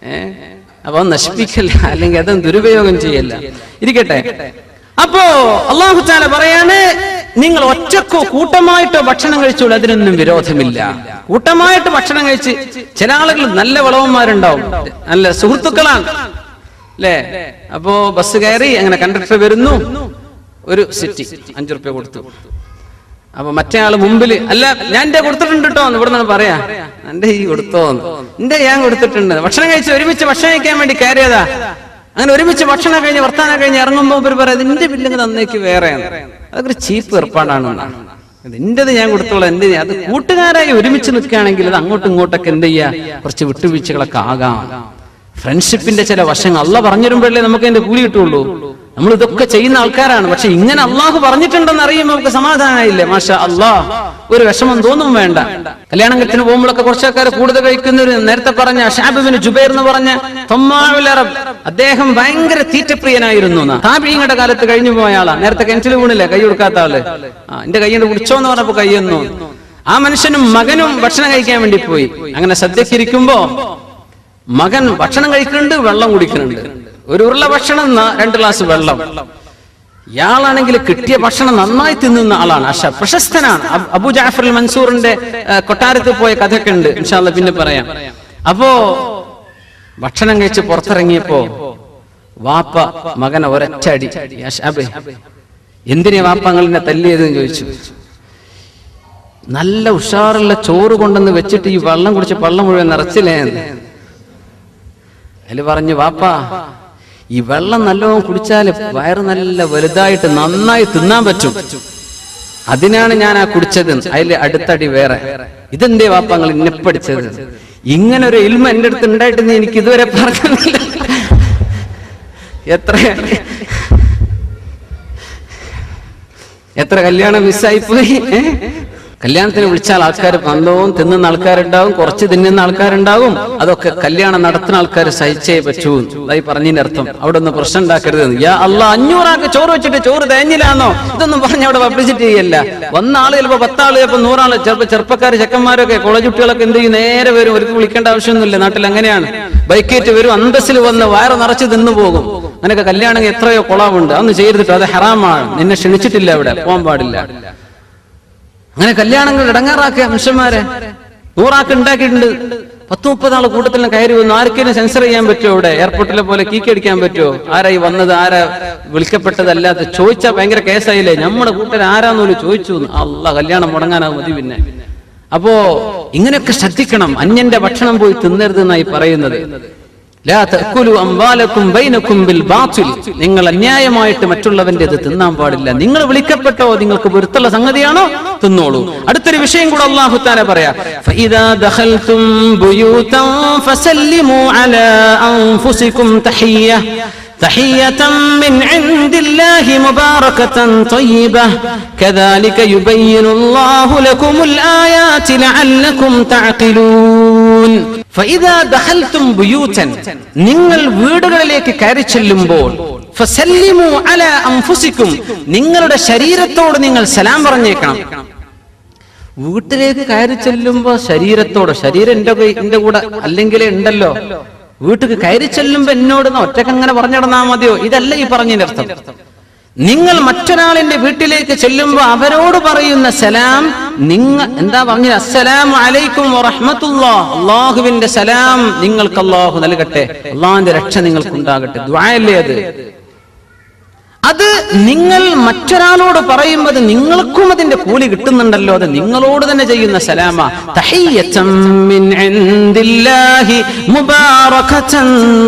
അപ്പൊ നശിപ്പിക്കല്ല, അല്ലെങ്കിൽ അതും ദുരുപയോഗം ചെയ്യല്ല. ഇരിക്കട്ടെ. അപ്പോ അല്ലാഹു തആല പറയാണ്, നിങ്ങൾ ഒറ്റക്കോ കൂട്ടമായിട്ടോ ഭക്ഷണം കഴിച്ചോളൂ, അതിനൊന്നും വിരോധമില്ല. കൂട്ടമായിട്ട് ഭക്ഷണം കഴിച്ച് ചില ആളുകൾ നല്ല വളവന്മാരുണ്ടാവും, നല്ല സുഹൃത്തുക്കളാണ് അല്ലേ? അപ്പോ ബസ് കയറി, അങ്ങനെ കണ്ടക്ടർ വരുന്നു, ഒരു സിറ്റി 5 റുപ്യ കൊടുത്തു. അപ്പൊ മറ്റേ ആള് മുമ്പില്, അല്ല ഞാൻ എന്റെ കൊടുത്തിട്ടുണ്ട് കേട്ടോ എന്ന് ഇവിടെ നിന്ന് പറയാ. എന്റെ ഈ കൊടുത്തോന്ന്, എന്റെ ഞാൻ കൊടുത്തിട്ടുണ്ട്. ഭക്ഷണം കഴിച്ച് ഒരുമിച്ച് ഭക്ഷണം കഴിക്കാൻ വേണ്ടി കയറിയതാ. അങ്ങനെ ഒരുമിച്ച് ഭക്ഷണം കഴിഞ്ഞ് വർത്താനം കഴിഞ്ഞ് ഇറങ്ങുമ്പോ ഇവർ പറയാം, നിന്റെ ബില്ലിങ് തന്നേക്ക് വേറെയാണ്. അതൊക്കെ ചീപ്പ് ഏർപ്പാടാണെന്നാണ്. നിന്റേത് ഞാൻ കൊടുത്തോളാം, എന്റെ അത് കൂട്ടുകാരായി ഒരുമിച്ച് നിൽക്കുകയാണെങ്കിൽ അത് അങ്ങോട്ടും ഇങ്ങോട്ടൊക്കെ എന്ത് ചെയ്യാ, കുറച്ച് വിട്ടുവീഴ്ചകളൊക്കെ ആകാം. ഫ്രണ്ട്ഷിപ്പിന്റെ ചില വശങ്ങൾ അള്ളാഹ് പറഞ്ഞിരുമ്പോഴല്ലേ നമുക്ക് അതിന്റെ കൂലി കിട്ടുള്ളൂ. നമ്മൾ ഇതൊക്കെ ചെയ്യുന്ന ആൾക്കാരാണ്. പക്ഷെ ഇങ്ങനെ അള്ളാഹു പറഞ്ഞിട്ടുണ്ടെന്ന് അറിയുമ്പോൾ നമുക്ക് സമാധാനമായില്ലേ? മാഷാ അള്ളാഹ്, ഒരു വിഷമം തോന്നും വേണ്ട. കല്യാണത്തിന് പോകുമ്പോഴൊക്കെ കുറച്ച് ആൾക്കാർ കൂടുതൽ കഴിക്കുന്നവര്, നേരത്തെ പറഞ്ഞ ഷഅബ് ബിൻ ജുബൈർ എന്ന് പറഞ്ഞ തമ്മാഉൽ അറബ്, അദ്ദേഹം ഭയങ്കര തീറ്റപ്രിയനായിരുന്നു. താബിഈങ്ങളുടെ കാലത്ത് കഴിഞ്ഞു പോയ ആളാ. നേരത്തെ കിണറ്റിൽ വീണില്ലേ, കൈ കൊടുക്കാത്ത ആള്. എന്റെ കൈയ്യോട് കുടിച്ചോന്ന് പറഞ്ഞപ്പോ കൈയൊന്നു. ആ മനുഷ്യനും മകനും ഭക്ഷണം കഴിക്കാൻ വേണ്ടി പോയി. അങ്ങനെ സദ്യക്കിരിക്കുമ്പോ മകൻ ഭക്ഷണം കഴിക്കുന്നുണ്ട്, വെള്ളം കുടിക്കുന്നുണ്ട്. ഒരു ഉരുള ഭക്ഷണം, 2 ഗ്ലാസ് വെള്ളം. ഇയാളാണെങ്കിൽ കിട്ടിയ ഭക്ഷണം നന്നായി തിന്നുന്ന ആളാണ്. പ്രശസ്തനാണ്. അബൂ ജഅഫർ അൽ മൻസൂറിന്റെ കൊട്ടാരത്തിൽ പോയ കഥയൊക്കെ ഉണ്ട്, ഇൻഷാ അല്ലാഹ് പിന്നെ പറയാം. അപ്പോ ഭക്ഷണം കഴിച്ച് പുറത്തിറങ്ങിയപ്പോ വാപ്പ മകനെ ഒരൊറ്റ അടി. എന്തിനാ വാപ്പ നിങ്ങളെന്നെ തല്ലിയതെന്ന് ചോദിച്ചു. നല്ല ഉഷാറുള്ള ചോറ് കൊണ്ടെന്ന് വെച്ചിട്ട് ഈ വെള്ളം കുടിച്ച് പള്ളം മുഴുവൻ നിറച്ചില്ലേ? അതില് പറഞ്ഞു, വാപ്പ ഈ വെള്ളം നല്ലോണം കുടിച്ചാല് വയറ് നല്ല വലുതായിട്ട് നന്നായി തിന്നാൻ പറ്റും, അതിനാണ് ഞാൻ ആ കുടിച്ചത്. അതില് അടുത്തടി വേറെ. ഇതെന്തേ വാപ്പ നിങ്ങൾ ഇന്നെ പഠിച്ചത്? ഇങ്ങനെ ഒരു ഇൽമ എന്റെ അടുത്ത് ഉണ്ടായിട്ടെന്ന് എനിക്ക് ഇതുവരെ പറഞ്ഞില്ല. എത്ര കല്യാണം മിസ്സായിപ്പോയി. കല്യാണത്തിന് വിളിച്ചാൽ ആൾക്കാർ നല്ലോണം തിന്നുന്ന ആൾക്കാരുണ്ടാവും, കുറച്ച് തിന്നുന്ന ആൾക്കാരുണ്ടാവും. അതൊക്കെ കല്യാണം നടത്തുന്ന ആൾക്കാർ സഹിച്ചേ പറ്റൂ. അതായി പറഞ്ഞതിന്റെ അർത്ഥം. അവിടെ ഒന്ന് പ്രശ്നം ഉണ്ടാക്കരുത്. യാ അല്ലാ, 500 ആൾക്ക് ചോറ് വെച്ചിട്ട് ചോറ് തേഞ്ഞില്ലാന്നോ ഇതൊന്നും പറഞ്ഞ് അവിടെ പബ്ലിസിറ്റി ചെയ്യല്ല. വന്ന ആള് ചിലപ്പോ 10 ആള്, ചിലപ്പോ 100 ആള്, ചിലപ്പോ ചെറുപ്പക്കാർ ചെക്കന്മാരൊക്കെ കോളേജ് കുട്ടികളൊക്കെ എന്ത് ചെയ്യും, നേരെ വരും. അവർക്ക് വിളിക്കേണ്ട ആവശ്യമൊന്നുമില്ല. നാട്ടിൽ അങ്ങനെയാണ്. ബൈക്കേറ്റ് വരും, അന്തസ്സിൽ വന്ന് വയറ് നിറച്ച് തിന്നു പോകും. അങ്ങനെയൊക്കെ കല്യാണം എത്രയോ കൊളാവുണ്ട്. അതൊന്നും ചെയ്തിട്ട് അത് ഹറാമാണ്. നിന്നെ ക്ഷണിച്ചിട്ടില്ല, അവിടെ പോകാൻ പാടില്ല. അങ്ങനെ കല്യാണങ്ങൾ ഇടങ്ങാറാക്കിയ മനുഷ്യന്മാരെ 100 ആൾക്ക് ഉണ്ടാക്കിയിട്ടുണ്ട്. 10-30 ആള് കൂട്ടത്തിൽ കയറി വന്നു. ആർക്കെങ്കിലും സെൻസർ ചെയ്യാൻ പറ്റുമോ? ഇവിടെ എയർപോർട്ടിലെ പോലെ കീക്കടിക്കാൻ പറ്റുമോ? ആരായി വന്നത്, ആരാ വിളിക്കപ്പെട്ടതല്ലാത്ത ചോദിച്ചാൽ ഭയങ്കര കേസായില്ലേ? നമ്മുടെ കൂട്ടർ ആരാന്നോലും ചോദിച്ചു. അല്ലാഹ്, കല്യാണം മുടങ്ങാനാവും മതി പിന്നെ. അപ്പോ ഇങ്ങനെയൊക്കെ ശ്രദ്ധിക്കണം. അന്യന്റെ ഭക്ഷണം പോയി തിന്നരുത് എന്നായി പറയുന്നത്. ലാ തഅകുലു അംവാലകും ബൈനകും ബിൽ ബാത്തിൽ. നിങ്ങൾ അന്യായമായിട്ട് മറ്റുള്ളവന്റേത് തിന്നാൻ പാടില്ല. നിങ്ങൾ വിളിക്കപ്പെട്ടോ, നിങ്ങൾക്ക് പൊരുത്തുള്ള സംഗതിയാണോ, തിന്നോളൂ. അടുത്തൊരു വിഷയം കൂടെ അല്ലാഹു തആല പറയാ, ഫഇദാ ദഖൽതും ബുയൂതൻ ഫസല്ലിമു അലാ അൻഫുസികും തഹിയ്യതൻ മിൻ ഇൻദില്ലാഹി മുബാറകതൻ ത്വയ്യിബഹ കദാലിക യുബയ്യിനുല്ലാഹു ലകുമുൽ ആയാതി ലഅല്ലകും തഅഖിലൂൻ. ഫഇദാ ദഖൽതും ബുയൂതൻ, നിങ്ങൾ വീടുകളിലേക്ക് കയറി ചെല്ലുമ്പോൾ, ഫസല്ലിമു അലാ അൻഫുസികും, നിങ്ങളുടെ ശരീരത്തോട് നിങ്ങൾ സലാം പറഞ്ഞേക്കണം. വീട്ടിലേക്ക് കയറി ചെല്ലുമ്പോ ശരീരത്തോട്, ശരീരം എന്റെ കൂടെ അല്ലെങ്കിലേ ഉണ്ടല്ലോ. വീട്ടിൽ കയറി ചെല്ലുമ്പോ എന്നോട് ഒറ്റക്ക് അങ്ങനെ പറഞ്ഞിടന്നാ മതിയോ? ഇതല്ല ഈ പറഞ്ഞതിന്റെ അർത്ഥം. നിങ്ങൾ മറ്റൊരാളിന്റെ വീട്ടിലേക്ക് ചെല്ലുമ്പോ അവരോട് പറയുന്ന സലാം, നിങ്ങൾ എന്താ പറഞ്ഞത്? അസ്സലാമു അലൈക്കും വറഹ്മത്തുള്ളാഹ്, അല്ലാഹുവിന്റെ സലാം നിങ്ങൾക്ക് അല്ലാഹു നൽകട്ടെ, അല്ലാഹുവിന്റെ രക്ഷ നിങ്ങൾക്ക് ഉണ്ടാകട്ടെ. ദുആയല്ലേ അത്? അത് നിങ്ങൾ മറ്റൊരാളോട് പറയുമ്പോൾ നിങ്ങൾക്കും അതിന്റെ കൂലി കിട്ടുന്നുണ്ടല്ലോ. അത് നിങ്ങളോട് തന്നെ ചെയ്യുന്ന സലാമ. തഹിയ്യതൻ മിൻ ഇൻദില്ലാഹി മുബാറകതൻ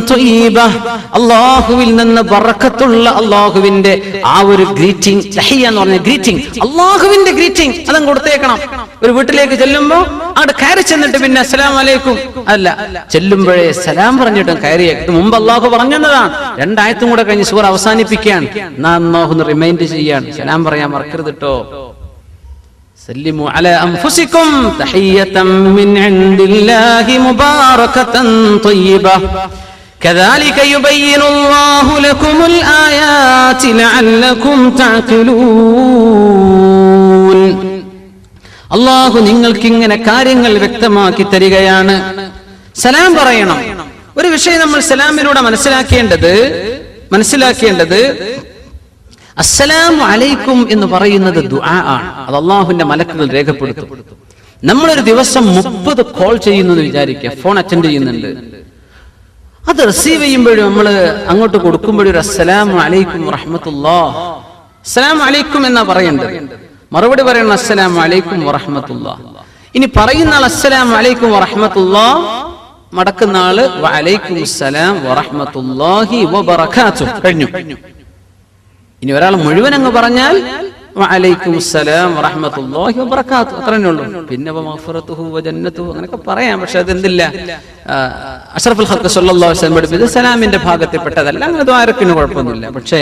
ത്വയ്യിബഹ, അല്ലാഹുവിൽ നിന്ന് ബറക്കത്തുള്ള അല്ലാഹുവിന്റെ ആ ഒരു ഗ്രീറ്റിംഗ്. തഹിയ്യ എന്ന് പറഞ്ഞ ഗ്രീറ്റിംഗ്, അല്ലാഹുവിന്റെ ഗ്രീറ്റിംഗ് അതങ്ങ് കൊടുത്തേക്കണം. ഒരു വീട്ടിലേക്ക് ചെല്ലുമ്പോ അവിടെ കയറി ചെന്നിട്ട് പിന്നെ അസ്സലാമു അലൈക്കും അല്ല, ചെല്ലുമ്പോഴേ സലാം പറഞ്ഞിട്ടും കയറിയേ. ഇത് മുമ്പ് അല്ലാഹു പറഞ്ഞതാണ്. 2 ആയത്തും കൂടെ കഴിഞ്ഞ് സൂറ അവസാനിപ്പിക്കുകയാണ്. അല്ലാഹു റിമൈൻഡ് ചെയ്യാണ്, സലാം പറയാൻ മറക്കരുത് കേട്ടോ. സല്ലിമു അലാ അൻഫുസികും തഹിയ്യതൻ മിൻ ഇൻദില്ലാഹി മുബാറകതൻ ത്വയ്യിബ കദാലിക യുബയ്യിനുല്ലാഹു ലകുമുൽ ആയാതി ലഅല്ലകും തഅഖിലൂൻ. അല്ലാഹു നിങ്ങൾക്ക് ഇങ്ങനെ കാര്യങ്ങൾ വ്യക്തമാക്കി തരികയാണ്. സലാം പറയണം. ഒരു വിഷയം നമ്മൾ സലാമിലൂടെ മനസ്സിലാക്കേണ്ടത് അസ്സലാമു അലൈക്കും എന്ന് പറയുന്നത് ദുആ ആണ്. അത് അല്ലാഹുവിന്റെ മലക്കുകൾ രേഖപ്പെടുത്തും. നമ്മളൊരു ദിവസം 30 കോൾ ചെയ്യുന്നു എന്ന് വിചാരിക്കുക, ഫോൺ അറ്റൻഡ് ചെയ്യുന്നുണ്ട്. അത് റിസീവ് ചെയ്യുമ്പോഴും നമ്മൾ അങ്ങോട്ട് കൊടുക്കുമ്പോഴും ഒരു അസ്സലാമു അലൈക്കും വറഹ്മത്തുള്ളാഹ്, അസ്സലാമു അലൈക്കും എന്നാ പറയേണ്ടത്. മറുപടി പറയണം അസ്സലാമു അലൈക്കും വറഹ്മത്തുള്ളാഹ്. ഇനി പറയുന്ന ആൾ അസ്സലാമു അലൈക്കും വറഹ്മത്തുള്ളാഹ്, മടക്കുന്ന ആള് വഅലൈക്കും അസ്സലാം വറഹ്മത്തുള്ളാഹി വബറകാതുഹു. കഴിഞ്ഞു. ഇനി ഒരാൾ മുഴുവൻ അങ്ങ് പറഞ്ഞാൽ വഅലൈക്കും അസ്സലാം വറഹ്മത്തുള്ളാഹി വബറകാതുഹു, അത്രയേ ഉള്ളൂ. പിന്നെ വമഗ്ഫിറതുഹു വജന്നതുഹു അങ്ങനെയൊക്കെ പറയാം. പക്ഷെ അതെന്തില്ല, അഷ്റഫുൽ ഖൽഖ് സല്ലല്ലാഹു അലൈഹി വസല്ലം പഠിപ്പിച്ചത് സലാമിന്റെ ഭാഗത്തിൽപ്പെട്ടതല്ല. അങ്ങനെ ദ്വാരക്കിന് കുഴപ്പമൊന്നുമില്ല. പക്ഷേ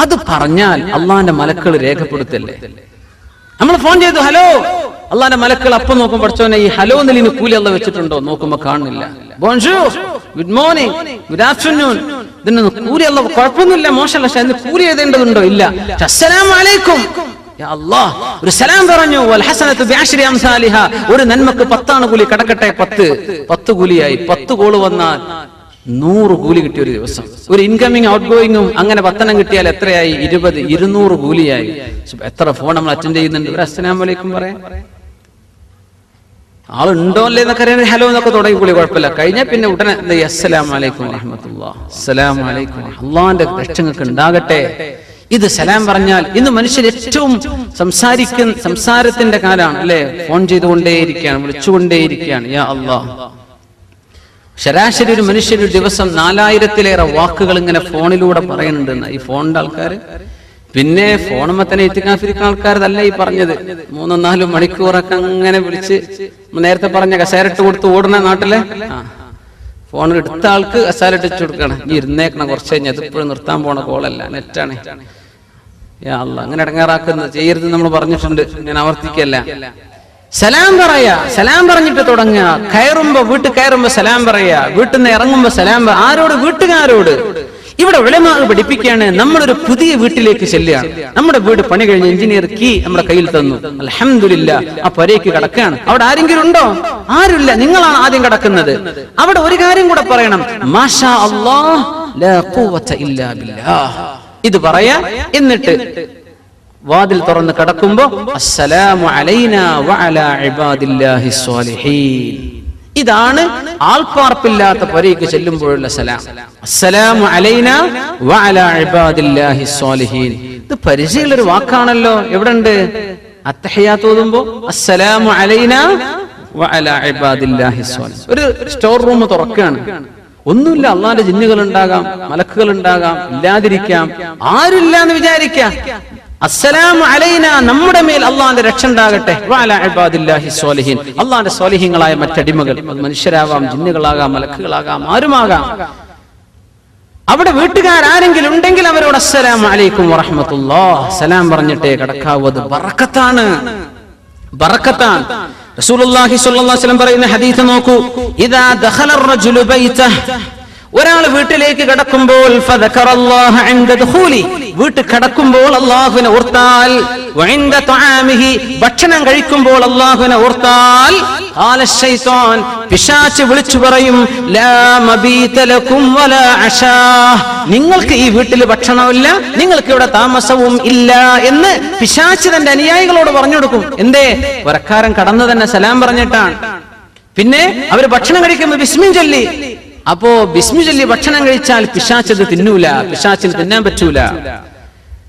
അത് പറഞ്ഞാൽ അള്ളാന്റെ മലക്കുകൾ രേഖപ്പെടുത്തല്ലേ. നമ്മൾ ഫോൺ ചെയ്തു ഹലോ, അള്ളാന്റെ മലക്കുകൾ അപ്പം നോക്കും, പഠിച്ചോനെ ഈ ഹലോ എന്നതിന് കൂലി അള്ളാഹ് വെച്ചിട്ടുണ്ടോ, നോക്കുമ്പോ കാണുന്നില്ല. ബോൺജൂർ, ഗുഡ് മോർണിംഗ്, ഗുഡ് ആഫ്റ്റർനൂൺ, ഇതിനൊന്നും കൂലി അള്ളാഹ് കുഴപ്പമൊന്നുമില്ല, മോശമല്ല, പക്ഷെ അതിന് കൂലി എഴുതേണ്ടതുണ്ടോ? ഇല്ല. അസ്സലാമു അലൈക്കും, യാ അല്ലാഹ് ഒരു സലാം പറഞ്ഞു, വൽ ഹസനതു ബിഅശ്രി അംസാലിഹാ, ഒരു നന്മക്ക് 10 കൂലി, കടക്കട്ടെ 10 കൂലിയായി. 10 കോള് വന്നാൽ 100 കൂലി കിട്ടിയ ഒരു ദിവസം. ഒരു ഇൻകമിങ് ഔട്ട് ഗോയിങ്ങും അങ്ങനെ 10 കിട്ടിയാൽ എത്രയായി? 200 കൂലിയായി. എത്ര ഫോൺ നമ്മൾ അറ്റൻഡ് ചെയ്യുന്നുണ്ട്. ഒരു അസ്സലാമു അലൈക്കും പറയാം, ആളുണ്ടോ അല്ലേ എന്നൊക്കെ അറിയാൻ ഹലോ എന്നൊക്കെ തുടങ്ങി കൂലി, കുഴപ്പമില്ല. കഴിഞ്ഞാൽ പിന്നെ ഉടനെ അസ്സലാമു അലൈക്കും വറഹ്മത്തുള്ളാഹി, അസ്സലാമു അലൈക്കും, അള്ളാന്റെ രക്ഷങ്ങൾക്ക് ഉണ്ടാകട്ടെ. ഇത് സലാം പറഞ്ഞാൽ ഇന്ന് മനുഷ്യർ ഏറ്റവും സംസാരത്തിന്റെ കാലാണ് അല്ലെ. ഫോൺ ചെയ്തുകൊണ്ടേയിരിക്കുകയാണ്, വിളിച്ചുകൊണ്ടേയിരിക്കുകയാണ്. യാ അല്ലാഹ്, ശരാശരി ഒരു മനുഷ്യൻ ഒരു ദിവസം 4000-ലേറെ വാക്കുകൾ ഇങ്ങനെ ഫോണിലൂടെ പറയുന്നുണ്ടെന്ന് ഈ ഫോണിന്റെ ആൾക്കാർ. പിന്നെ ഫോണുമ്മ തന്നെ ഇത്തിക്കാഫിരിക്കുന്ന ആൾക്കാരതല്ല ഈ പറഞ്ഞത്. 3-4 മണിക്കൂറൊക്കെ അങ്ങനെ വിളിച്ച്, നേരത്തെ പറഞ്ഞ കസേരട്ട് കൊടുത്ത് ഓടുന്ന നാട്ടിലെ ഫോൺ എടുത്ത ആൾക്ക് കസേരട്ട് വെച്ച് കൊടുക്കണം. ഈ ഇരുന്നേക്കണം കുറച്ച് കഴിഞ്ഞ്, അതിപ്പോഴും നിർത്താൻ പോണ കോളല്ല, നെറ്റാണ്. യാ അല്ലാഹ്, അങ്ങനെ ഇടങ്ങാറാക്കുന്നത് ചെയ്യരുത് നമ്മൾ പറഞ്ഞിട്ടുണ്ട്, ഞാൻ ആവർത്തിക്കല്ല. സലാം പറയാ, സലാം പറഞ്ഞിട്ട് തുടങ്ങുക. വീട്ടിൽ കയറുമ്പോ സലാം പറയാ, വീട്ടിൽ നിന്ന് ഇറങ്ങുമ്പോ സലാം. ആരോട്? വീട്ടുകാരോട്. ഇവിടെ ഉലമാ പഠിപ്പിക്കുകയാണ്, നമ്മളൊരു പുതിയ വീട്ടിലേക്ക് ചെല്ലുകയാണ്. നമ്മുടെ വീട് പണി കഴിഞ്ഞ് എഞ്ചിനീയർ കീ നമ്മുടെ കയ്യിൽ തന്നു, അൽഹംദുലില്ലാ, ആ പുരയ്ക്ക് കിടക്കുകയാണ്. അവിടെ ആരെങ്കിലും ഉണ്ടോ? ആരുമില്ല. നിങ്ങളാണ് ആദ്യം കിടക്കുന്നത്. അവിടെ ഒരു കാര്യം കൂടെ പറയണം, മാഷാ അല്ലാഹ് ലാ ഖുവത ഇല്ലാ ബില്ലാഹ്, ഇത് പറയാ. എന്നിട്ട് വാതിൽ തുറന്ന് കിടക്കുമ്പോ അസ്സലാമു അലൈനാ വഅലാ ഇബാദില്ലാഹി സ്വാലിഹീൻ. ഇതാണ് ആൾപ്പാർപ്പില്ലാത്ത പുരയ്ക്ക് ചെല്ലുമ്പോഴുള്ള സലാം. അസ്സലാമു അലൈനാ വഅലാ ഇബാദില്ലാഹി സ്വാലിഹീൻ. ഇത് പരിചയമുള്ളൊരു വാക്കാണല്ലോ. എവിടെയുണ്ട്? അത്തഹിയാത്ത് ഓതുമ്പോ അസ്സലാമു അലൈനാ വഅലാ ഇബാദില്ലാഹി സ്വാലിഹീൻ. ഒരു സ്റ്റോർ റൂം തുറക്കുകയാണ്. ഒന്നുമില്ല, അള്ളാന്റെ ജിന്നുകൾ ഉണ്ടാകാം, മലക്കുകൾ ഉണ്ടാകാം, ഇല്ലാതിരിക്കാം, ആരുമില്ല എന്ന് വിചാരിക്കാം. അസ്സലാമു അലൈനാ, നമ്മുടെ മേൽ അള്ളാന്റെ രക്ഷ ഉണ്ടാകട്ടെ. വഅലാ ഇബാദില്ലാഹി സ്വാലിഹീൻ, അള്ളാന്റെ സ്വാലിഹീങ്ങളായ മറ്റടിമകൾ, മനുഷ്യരാവാം, ജിന്നുകളാകാം, മലക്കുകളാകാം, ആരുമാകാം. അവിടെ വീട്ടുകാരെങ്കിലും ഉണ്ടെങ്കിൽ അവരോട് അസ്സലാമു അലൈക്കും വറഹ്മത്തുള്ളാഹി സലാം പറഞ്ഞിട്ടേ കിടക്കാവൂ. അത് ബറക്കത്താണ്, ബറക്കത്താണ്. റസൂലുള്ളാഹി സ്വല്ലല്ലാഹു അലൈഹി വസല്ലം പറയുന്ന ഹദീസ് നോക്കൂ, ഇദാ ദഖല അർ-റജുലു ബൈതഹ, ഒരാൾ വീട്ടിലേക്ക് കടക്കുമ്പോൾ ഫദകറല്ലാഹ ഇൻദ ദഖൂലി, വീട്ടിൽ കടക്കുമ്പോൾ അല്ലാഹുവിനെ ഓർത്താൽ, വഇൻദ തആമിഹി, ഭക്ഷണം കഴിക്കുമ്പോൾ അല്ലാഹുവിനെ ഓർത്താൽ, ഖാല ശൈത്താൻ, പിശാച് വിളിച്ചു പറയും, ലാ മബീത ലക്കും വലാ അശാ, നിങ്ങൾക്ക് ഈ വീട്ടിൽ ഭക്ഷണമില്ല, നിങ്ങൾക്ക് ഇവിടെ താമസവും ഇല്ല എന്ന് പിശാച് തന്റെ അനുയായികളോട് പറഞ്ഞു കൊടുക്കും. എന്തേ? വരക്കാരൻ കടന്നു തന്നെ സലാം പറഞ്ഞിട്ടാണ്. പിന്നെ അവര് ഭക്ഷണം കഴിക്കുമ്പോൾ ബിസ്മി ചൊല്ലി. അപ്പോ ബിസ്മി ചൊല്ലി ഭക്ഷണം കഴിച്ചാൽ പിശാച് അത് തിന്നൂല, പിശാചിന് തിന്നാൻ പറ്റൂല.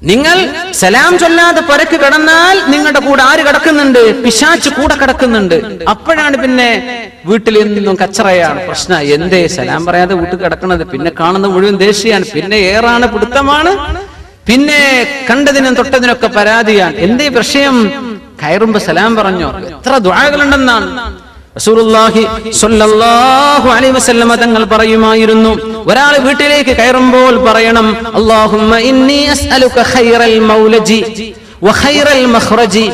നിങ്ങൾ സലാം ചൊല്ലാതെ പുരക്ക് കിടന്നാൽ നിങ്ങളുടെ കൂടെ ആര് കിടക്കുന്നുണ്ട്? പിശാച് കൂടെ കിടക്കുന്നുണ്ട്. അപ്പോഴാണ് പിന്നെ വീട്ടിൽ നിന്നും കച്ചറയാണ്, പ്രശ്നം. എന്തേ സലാം പറയാതെ വീട്ടിൽ കിടക്കണത്? പിന്നെ കാണുന്നത് മുഴുവൻ ദേഷ്യാണ്, പിന്നെ ഏറാണ്, പിടുത്തമാണ്, പിന്നെ കണ്ടതിനും തൊട്ടതിനൊക്കെ പരാതിയാണ്. എന്തേ വിഷയം? കയറുമ്പോ സലാം പറഞ്ഞോ? എത്ര ദുആകളുണ്ടെന്നാണ്. റസൂലുള്ളാഹി സ്വല്ലല്ലാഹു അലൈഹി വസല്ലം തങ്ങൾ പറയുമായിരുന്നു, ഒരാൾ വീട്ടിലേക്ക് കയറുമ്പോൾ പറയണം, അല്ലാഹുമ്മ ഇന്നി അസ്അലുക ഖൈറൽ മൗലജി വഖൈറൽ മഖ്റജി,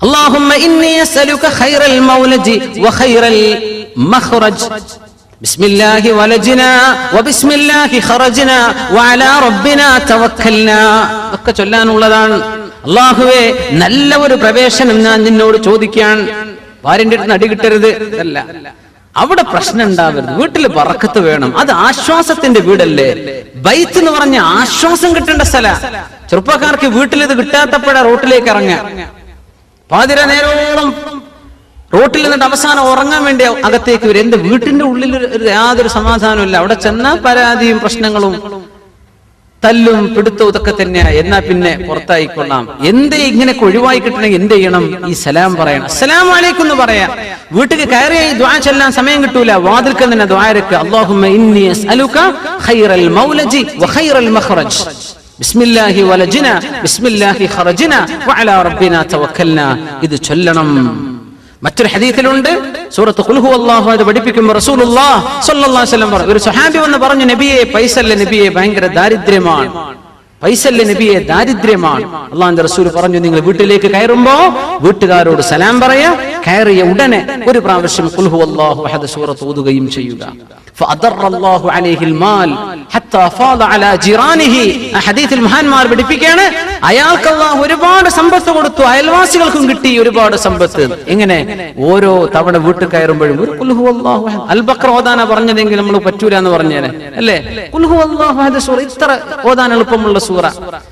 അല്ലാഹുമ്മ ഇന്നി അസ്അലുക ഖൈറൽ മൗലജി വഖൈറൽ മഖ്റജ് ബിസ്മില്ലാഹി വലജ്നാ വബിസ്മില്ലാഹി ഖറജ്നാ വഅലാ റബ്ബിനാ തവക്കൽനാ. ഒക്കെ ചൊല്ലാനുള്ളതാണ്. അല്ലാഹുവേ, നല്ല ഒരു പ്രവേശനം ഞാൻ നിന്നോട് ചോദിക്കാൻ. ഭാര്യന്റെ അടുത്ത് അടി കിട്ടരുത് അല്ല, അവിടെ പ്രശ്നം ഉണ്ടാവരുത്. വീട്ടിൽ ബറക്കത്ത് വേണം. അത് ആശ്വാസത്തിന്റെ വീടല്ലേ. ബൈത്ത് എന്ന് പറഞ്ഞ ആശ്വാസം കിട്ടേണ്ട സ്ഥല. ചെറുപ്പക്കാർക്ക് വീട്ടിൽ ഇത് കിട്ടാത്തപ്പോഴാ റോട്ടിലേക്ക് ഇറങ്ങുക. പാതിര നേരോളം റോട്ടിൽ നിന്നിട്ട് അവസാനം ഉറങ്ങാൻ വേണ്ടി അകത്തേക്ക് വരും. എന്റെ വീട്ടിന്റെ ഉള്ളിൽ യാതൊരു സമാധാനവും ഇല്ല. അവിടെ ചെന്നാൽ പരാതിയും പ്രശ്നങ്ങളും തല്ലും പിടുത്തവും ഇതൊക്കെ തന്നെയാ. എന്നാ പിന്നെ പുറത്തായിക്കൊള്ളാം. എന്തേ ഇങ്ങനെയൊക്കെ ഒഴിവായി കിട്ടണമെങ്കിൽ എന്ത് ചെയ്യണം? ഈ സലാം പറയണം. അസ്സലാമു അലൈക്കും എന്ന് പറയാം. വീട്ടിൽ കയറിയ ദുആ ചൊല്ലാൻ സമയം കിട്ടൂല. വാതിൽക്കൽ തന്നെ ദുആ ഇറക്കുക. അല്ലാഹുമ്മ ഇന്നി അസ്അലുക ഖൈറൽ മൗലജി വഖൈറൽ മഖ്റജ് ബിസ്മില്ലാഹി വലജ്നാ വബിസ്മില്ലാഹി ഖറജ്നാ വഅലാ റബ്ബിനാ തവക്കൽനാ. ഇത് ചൊല്ലണം. മറ്റൊരു ഹദീസിലുണ്ട്, സൂറത്ത് ഖുൽ ഹുവല്ലാഹു അത് പഠിപ്പിക്കുമ്പോൾ റസൂലുള്ളാഹി സ്വല്ലല്ലാഹു അലൈഹി വസല്ലം പറഞ്ഞു, ഒരു സ്വഹാബി വന്ന് പറഞ്ഞു, നബിയെ, പൈസല്ല നബിയെ, ഭയങ്കര ദാരിദ്ര്യമാണ്. പൈസല്ല നബിയെ, ദാരിദ്ര്യമാണ്. അല്ലാഹുവിന്റെ റസൂൽ പറഞ്ഞു, നിങ്ങൾ വീട്ടിലേക്ക് കയറുമ്പോ വീട്ടുകാരോട് സലാം പറയാ. കയറിയ ഉടനെ ഒരു പ്രാവശ്യം ഖുൽ ഹുവല്ലാഹു അഹദ് സൂറത്ത് ഓതുകയും ചെയ്യുക. ഫഅദറല്ലാഹു അലൈഹിൽ മാൽ ഹത്താ ഫാദ അലാ ജിറാനിഹി. ആ ഹദീസിൽ മഹാന്മാർ പഠിപ്പിക്കുകയാണ്, അയാൾക്ക് അല്ലാഹു ഒരുപാട് സമ്പത്ത് കൊടുത്തു, അയൽവാസികൾക്കും കിട്ടി ഒരുപാട് സമ്പത്ത്. എങ്ങനെ? ഓരോ തവണ വീട്ടിൽ കയറുമ്പോഴും ഒരു ഖുൽ ഹുവല്ലാഹു അഹദ്. അൽ ബഖറ ഓതാനാ പറഞ്ഞതെങ്കിൽ നമ്മൾ പറ്റൂല എന്ന് പറഞ്ഞേനെ അല്ലേ? ഖുൽ ഹുവല്ലാഹു അഹദ് സൂറ ഇത്ര ഓതാൻ എളുപ്പമുള്ള സൂറ.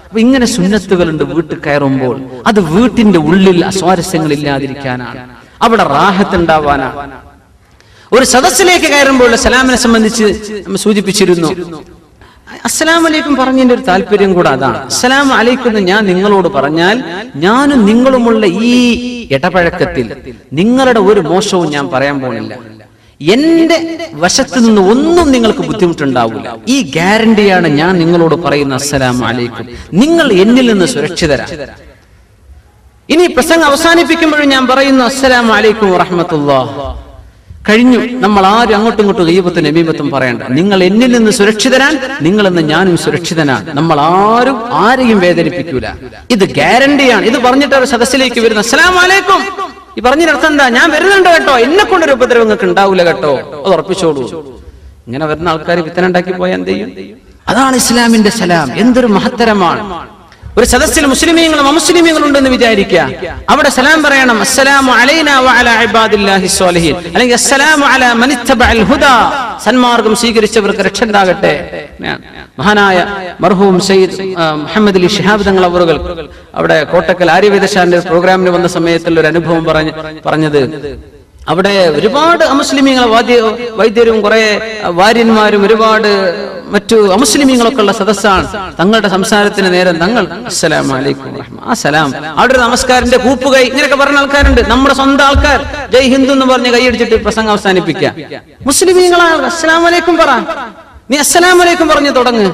അപ്പൊ ഇങ്ങനെ സുന്നത്തുകളുണ്ട് വീട്ടിൽ കയറുമ്പോൾ. അത് വീട്ടിന്റെ ഉള്ളിൽ അസ്വാരസ്യങ്ങൾ ഇല്ലാതിരിക്കാനാണ്, അവിടെ റാഹത്ത് ഉണ്ടാവാനാണ്. ഒരു സദസ്സിലേക്ക് കയറുമ്പോൾ സലാമിനെ സംബന്ധിച്ച് നമ്മൾ സൂചിപ്പിച്ചിരുന്നു. അസ്സലാമു അലൈക്കും പറഞ്ഞതിന്റെ ഒരു താല്പര്യം കൂടെ അതാണ്. അസ്സലാമു അലൈക്കും എന്ന് ഞാൻ നിങ്ങളോട് പറഞ്ഞാൽ, ഞാനും നിങ്ങളുമുള്ള ഈ ഇടപഴക്കത്തിൽ നിങ്ങളുടെ ഒരു മോശവും ഞാൻ പറയാൻ പോകുന്നില്ല. എന്റെ വശത്ത് നിന്ന് ഒന്നും നിങ്ങൾക്ക് ബുദ്ധിമുട്ടുണ്ടാവില്ല. ഈ ഗ്യാരണ്ടിയാണ് ഞാൻ നിങ്ങളോട് പറയുന്ന അസ്സലാമു അലൈക്കും. നിങ്ങൾ എന്നിൽ നിന്ന് സുരക്ഷിതരാണ്. ഇനി പ്രസംഗം അവസാനിപ്പിക്കുമ്പോഴും ഞാൻ പറയുന്നു അസ്സലാമു അലൈക്കും വറഹ്മത്തുള്ളാഹി. കഴിഞ്ഞു. നമ്മൾ ആരും അങ്ങോട്ടും ഇങ്ങോട്ടും ഗീബത്തും നമീമത്തും പറയണ്ട. നിങ്ങൾ എന്നിൽ നിന്ന് സുരക്ഷിതരാൻ, നിങ്ങളെന്ന് ഞാനും സുരക്ഷിതനാണ്. നമ്മൾ ആരും ആരെയും വേദനിപ്പിക്കൂല. ഇത് ഗ്യാരണ്ടിയാണ്. ഇത് പറഞ്ഞിട്ട് ഒരു സദസ്സിലേക്ക് വരുന്ന അസ്സലാമു അലൈക്കും ഈ പറഞ്ഞതിനർത്ഥം എന്താ? ഞാൻ വരുന്നുണ്ട് കേട്ടോ, എന്നെ കൊണ്ടൊരു ഉപദ്രവം നിങ്ങൾക്ക് ഉണ്ടാവില്ല കേട്ടോ, അത് ഉറപ്പിച്ചോളൂ. ഇങ്ങനെ വരുന്ന ആൾക്കാർ വിത്തനുണ്ടാക്കി പോയാൽ എന്ത് ചെയ്യും? അതാണ് ഇസ്ലാമിന്റെ സലാം. എന്തൊരു മഹത്തരമാണ്. ഒരു സദസ്സിൽ മുസ്ലിമീങ്ങളും അമുസ്ലിമീങ്ങളും ഉണ്ടെന്ന് വിചാരിക്കുക. അവിടെ സലാം പറയണം, അസ്സലാമു അലൈനാ വഅലാ ഇബാദില്ലാഹി സ്വാലിഹീൻ, അല്ലെങ്കിൽ അസ്സലാമു അലാ മൻ ഇത്തബഅൽ ഹുദാ, സന്മാർഗ്ഗം സ്വീകരിച്ചവർക്ക് രക്ഷ ഉണ്ടാകട്ടെ. മഹാനായ മർഹൂം സയ്യിദ് മുഹമ്മദ് അലി ശിഹാബ് തങ്ങൾ അവറുകൾ അവിടെ കോട്ടക്കൽ ആര്യവേദശാന്റെ പ്രോഗ്രാമിന് വന്ന സമയത്തുള്ള ഒരു അനുഭവം പറഞ്ഞത്, അവിടെ ഒരുപാട് അമുസ്ലിമീങ്ങൾ വൈദ്യരും കുറെ വാര്യന്മാരും ഒരുപാട് മറ്റു അമുസ്ലിമീങ്ങളൊക്കെ ഉള്ള സദസ്സാണ്. തങ്ങളുടെ സംസാരത്തിന് നേരം തങ്ങൾ അസ്സലാമു അലൈക്കും ആ സലാം, അവിടെ ഒരു നമസ്കാരന്റെ കൂപ്പുകൈ ഇങ്ങനെയൊക്കെ പറഞ്ഞ ആൾക്കാരുണ്ട്. നമ്മുടെ സ്വന്തം ആൾക്കാർ ജയ് ഹിന്ദു എന്ന് പറഞ്ഞ് കൈയടിച്ചിട്ട് പ്രസംഗം അവസാനിപ്പിക്കുക. മുസ്ലിമീങ്ങളാണ് അസ്സലാമു അലൈക്കും പറ. നീ അസ്സലാമു അലൈക്കും പറഞ്ഞു തുടങ്ങ്.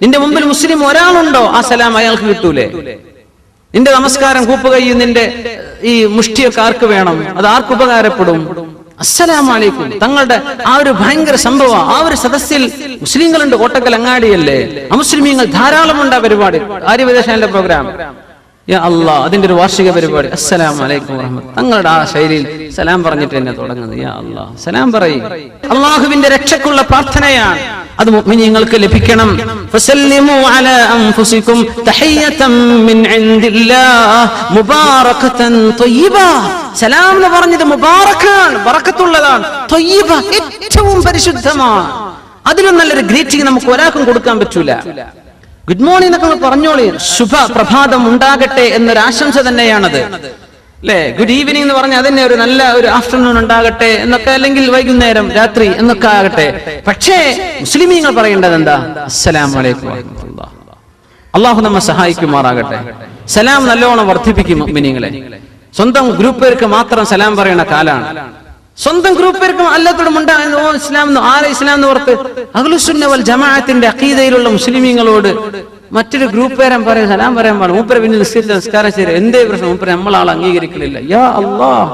നിന്റെ മുമ്പിൽ മുസ്ലിം ഒരാളുണ്ടോ, ആ സലാം അയാൾക്ക് കിട്ടൂലേ? നിന്റെ നമസ്കാരം കൂപ്പുകയും നിന്റെ ഈ മുഷ്ടിയൊക്കെ ആർക്ക് വേണം? അത് ആർക്ക് ഉപകാരപ്പെടും? അസ്സലാമു അലൈക്കും തങ്ങളുടെ ആ ഒരു ഭയങ്കര സംഭവം. ആ ഒരു സദസ്സിൽ മുസ്ലിങ്ങളുണ്ട്, കോട്ടക്കൽ അങ്ങാടിയല്ലേ, അമുസ്ലിമീങ്ങൾ ധാരാളമുണ്ട്. ആ പരിപാടി ആര്യവേദശാന്റെ പ്രോഗ്രാം, യാ അല്ലാഹ്, അതിന്റെ ഒരു വാർഷിക പരിപാടി. അസ്സലാമു അലൈക്കും വറഹ്മത്തുള്ളാഹി. തങ്ങളുടെ ആ ശൈലിയിൽ സലാം പറഞ്ഞിട്ട് തന്നെ തുടങ്ങുന്നത്. യാ അല്ലാഹ്, സലാം പറയും. അല്ലാഹുവിന്റെ രക്ഷയ്ക്കുള്ള പ്രാർത്ഥനയാണ്. അത് മുഅ്മിനീങ്ങൾക്ക് ലഭിക്കണം. ഫസല്ലിമു അലാ അൻഫുസികും തഹിയ്യതൻ മിൻ ഇൻദില്ലാഹ് മുബാറകതൻ ത്വയ്യിബ. സലാം എന്ന് പറഞ്ഞത് മുബാറക്കാണ്, ബറക്കത്തുള്ളതാണ്. ത്വയ്യിബ, ഏറ്റവും പരിശുദ്ധമാണ്. അതിലും നല്ലൊരു ഗ്രീറ്റിംഗ് നമുക്ക് ഒരാൾക്കും കൊടുക്കാൻ പറ്റൂല. ഗുഡ് മോർണിംഗ് എന്നൊക്കെ പറഞ്ഞോളി, ശുഭ പ്രഭാതം ഉണ്ടാകട്ടെ എന്നൊരു ആശംസ തന്നെയാണത് അല്ലെ. ഗുഡ് ഈവനിങ് എന്ന് പറഞ്ഞാൽ അതിനെ ഒരു നല്ല ഒരു ആഫ്റ്റർനൂൺ ഉണ്ടാകട്ടെ എന്നൊക്കെ, അല്ലെങ്കിൽ വൈകുന്നേരം രാത്രി എന്നൊക്കെ ആകട്ടെ. പക്ഷേ മുസ്ലിമീങ്ങൾ പറയേണ്ടത് എന്താ? അസ്സലാമു അലൈക്കും വറഹ്മത്തുള്ളാഹി. അള്ളാഹു നമ്മെ സഹായിക്കുമാറാകട്ടെ. സലാം നല്ലോണം വർദ്ധിപ്പിക്കും മുഅ്മിനീങ്ങളെ. സ്വന്തം ഗ്രൂപ്പുകാർക്ക് മാത്രം സലാം പറയുന്ന കാലാണ്. സ്വന്തം ഗ്രൂപ്പുകാർക്കും അല്ലാത്തോടും ഉണ്ടാകുന്ന ഓ ഇസ്ലാം ആരെ ഇസ്ലാം എന്ന് ഓർത്ത് അഹ്ലുസുന്ന വൽ ജമാഅത്തിന്റെ അഖീദയിലുള്ള മുസ്ലിമീങ്ങളോട് മറ്റൊരു ഗ്രൂപ്പുകാരൻ പറയും സലാം പറയാൻ പാടില്ല. മൂപ്പരെ പിന്നെ നിസ്കാരം ശരി, എന്തേ പ്രശ്നം? മൂപ്പരെ നമ്മളാൾ അംഗീകരിക്കലില്ല. യാ അല്ലാഹ്,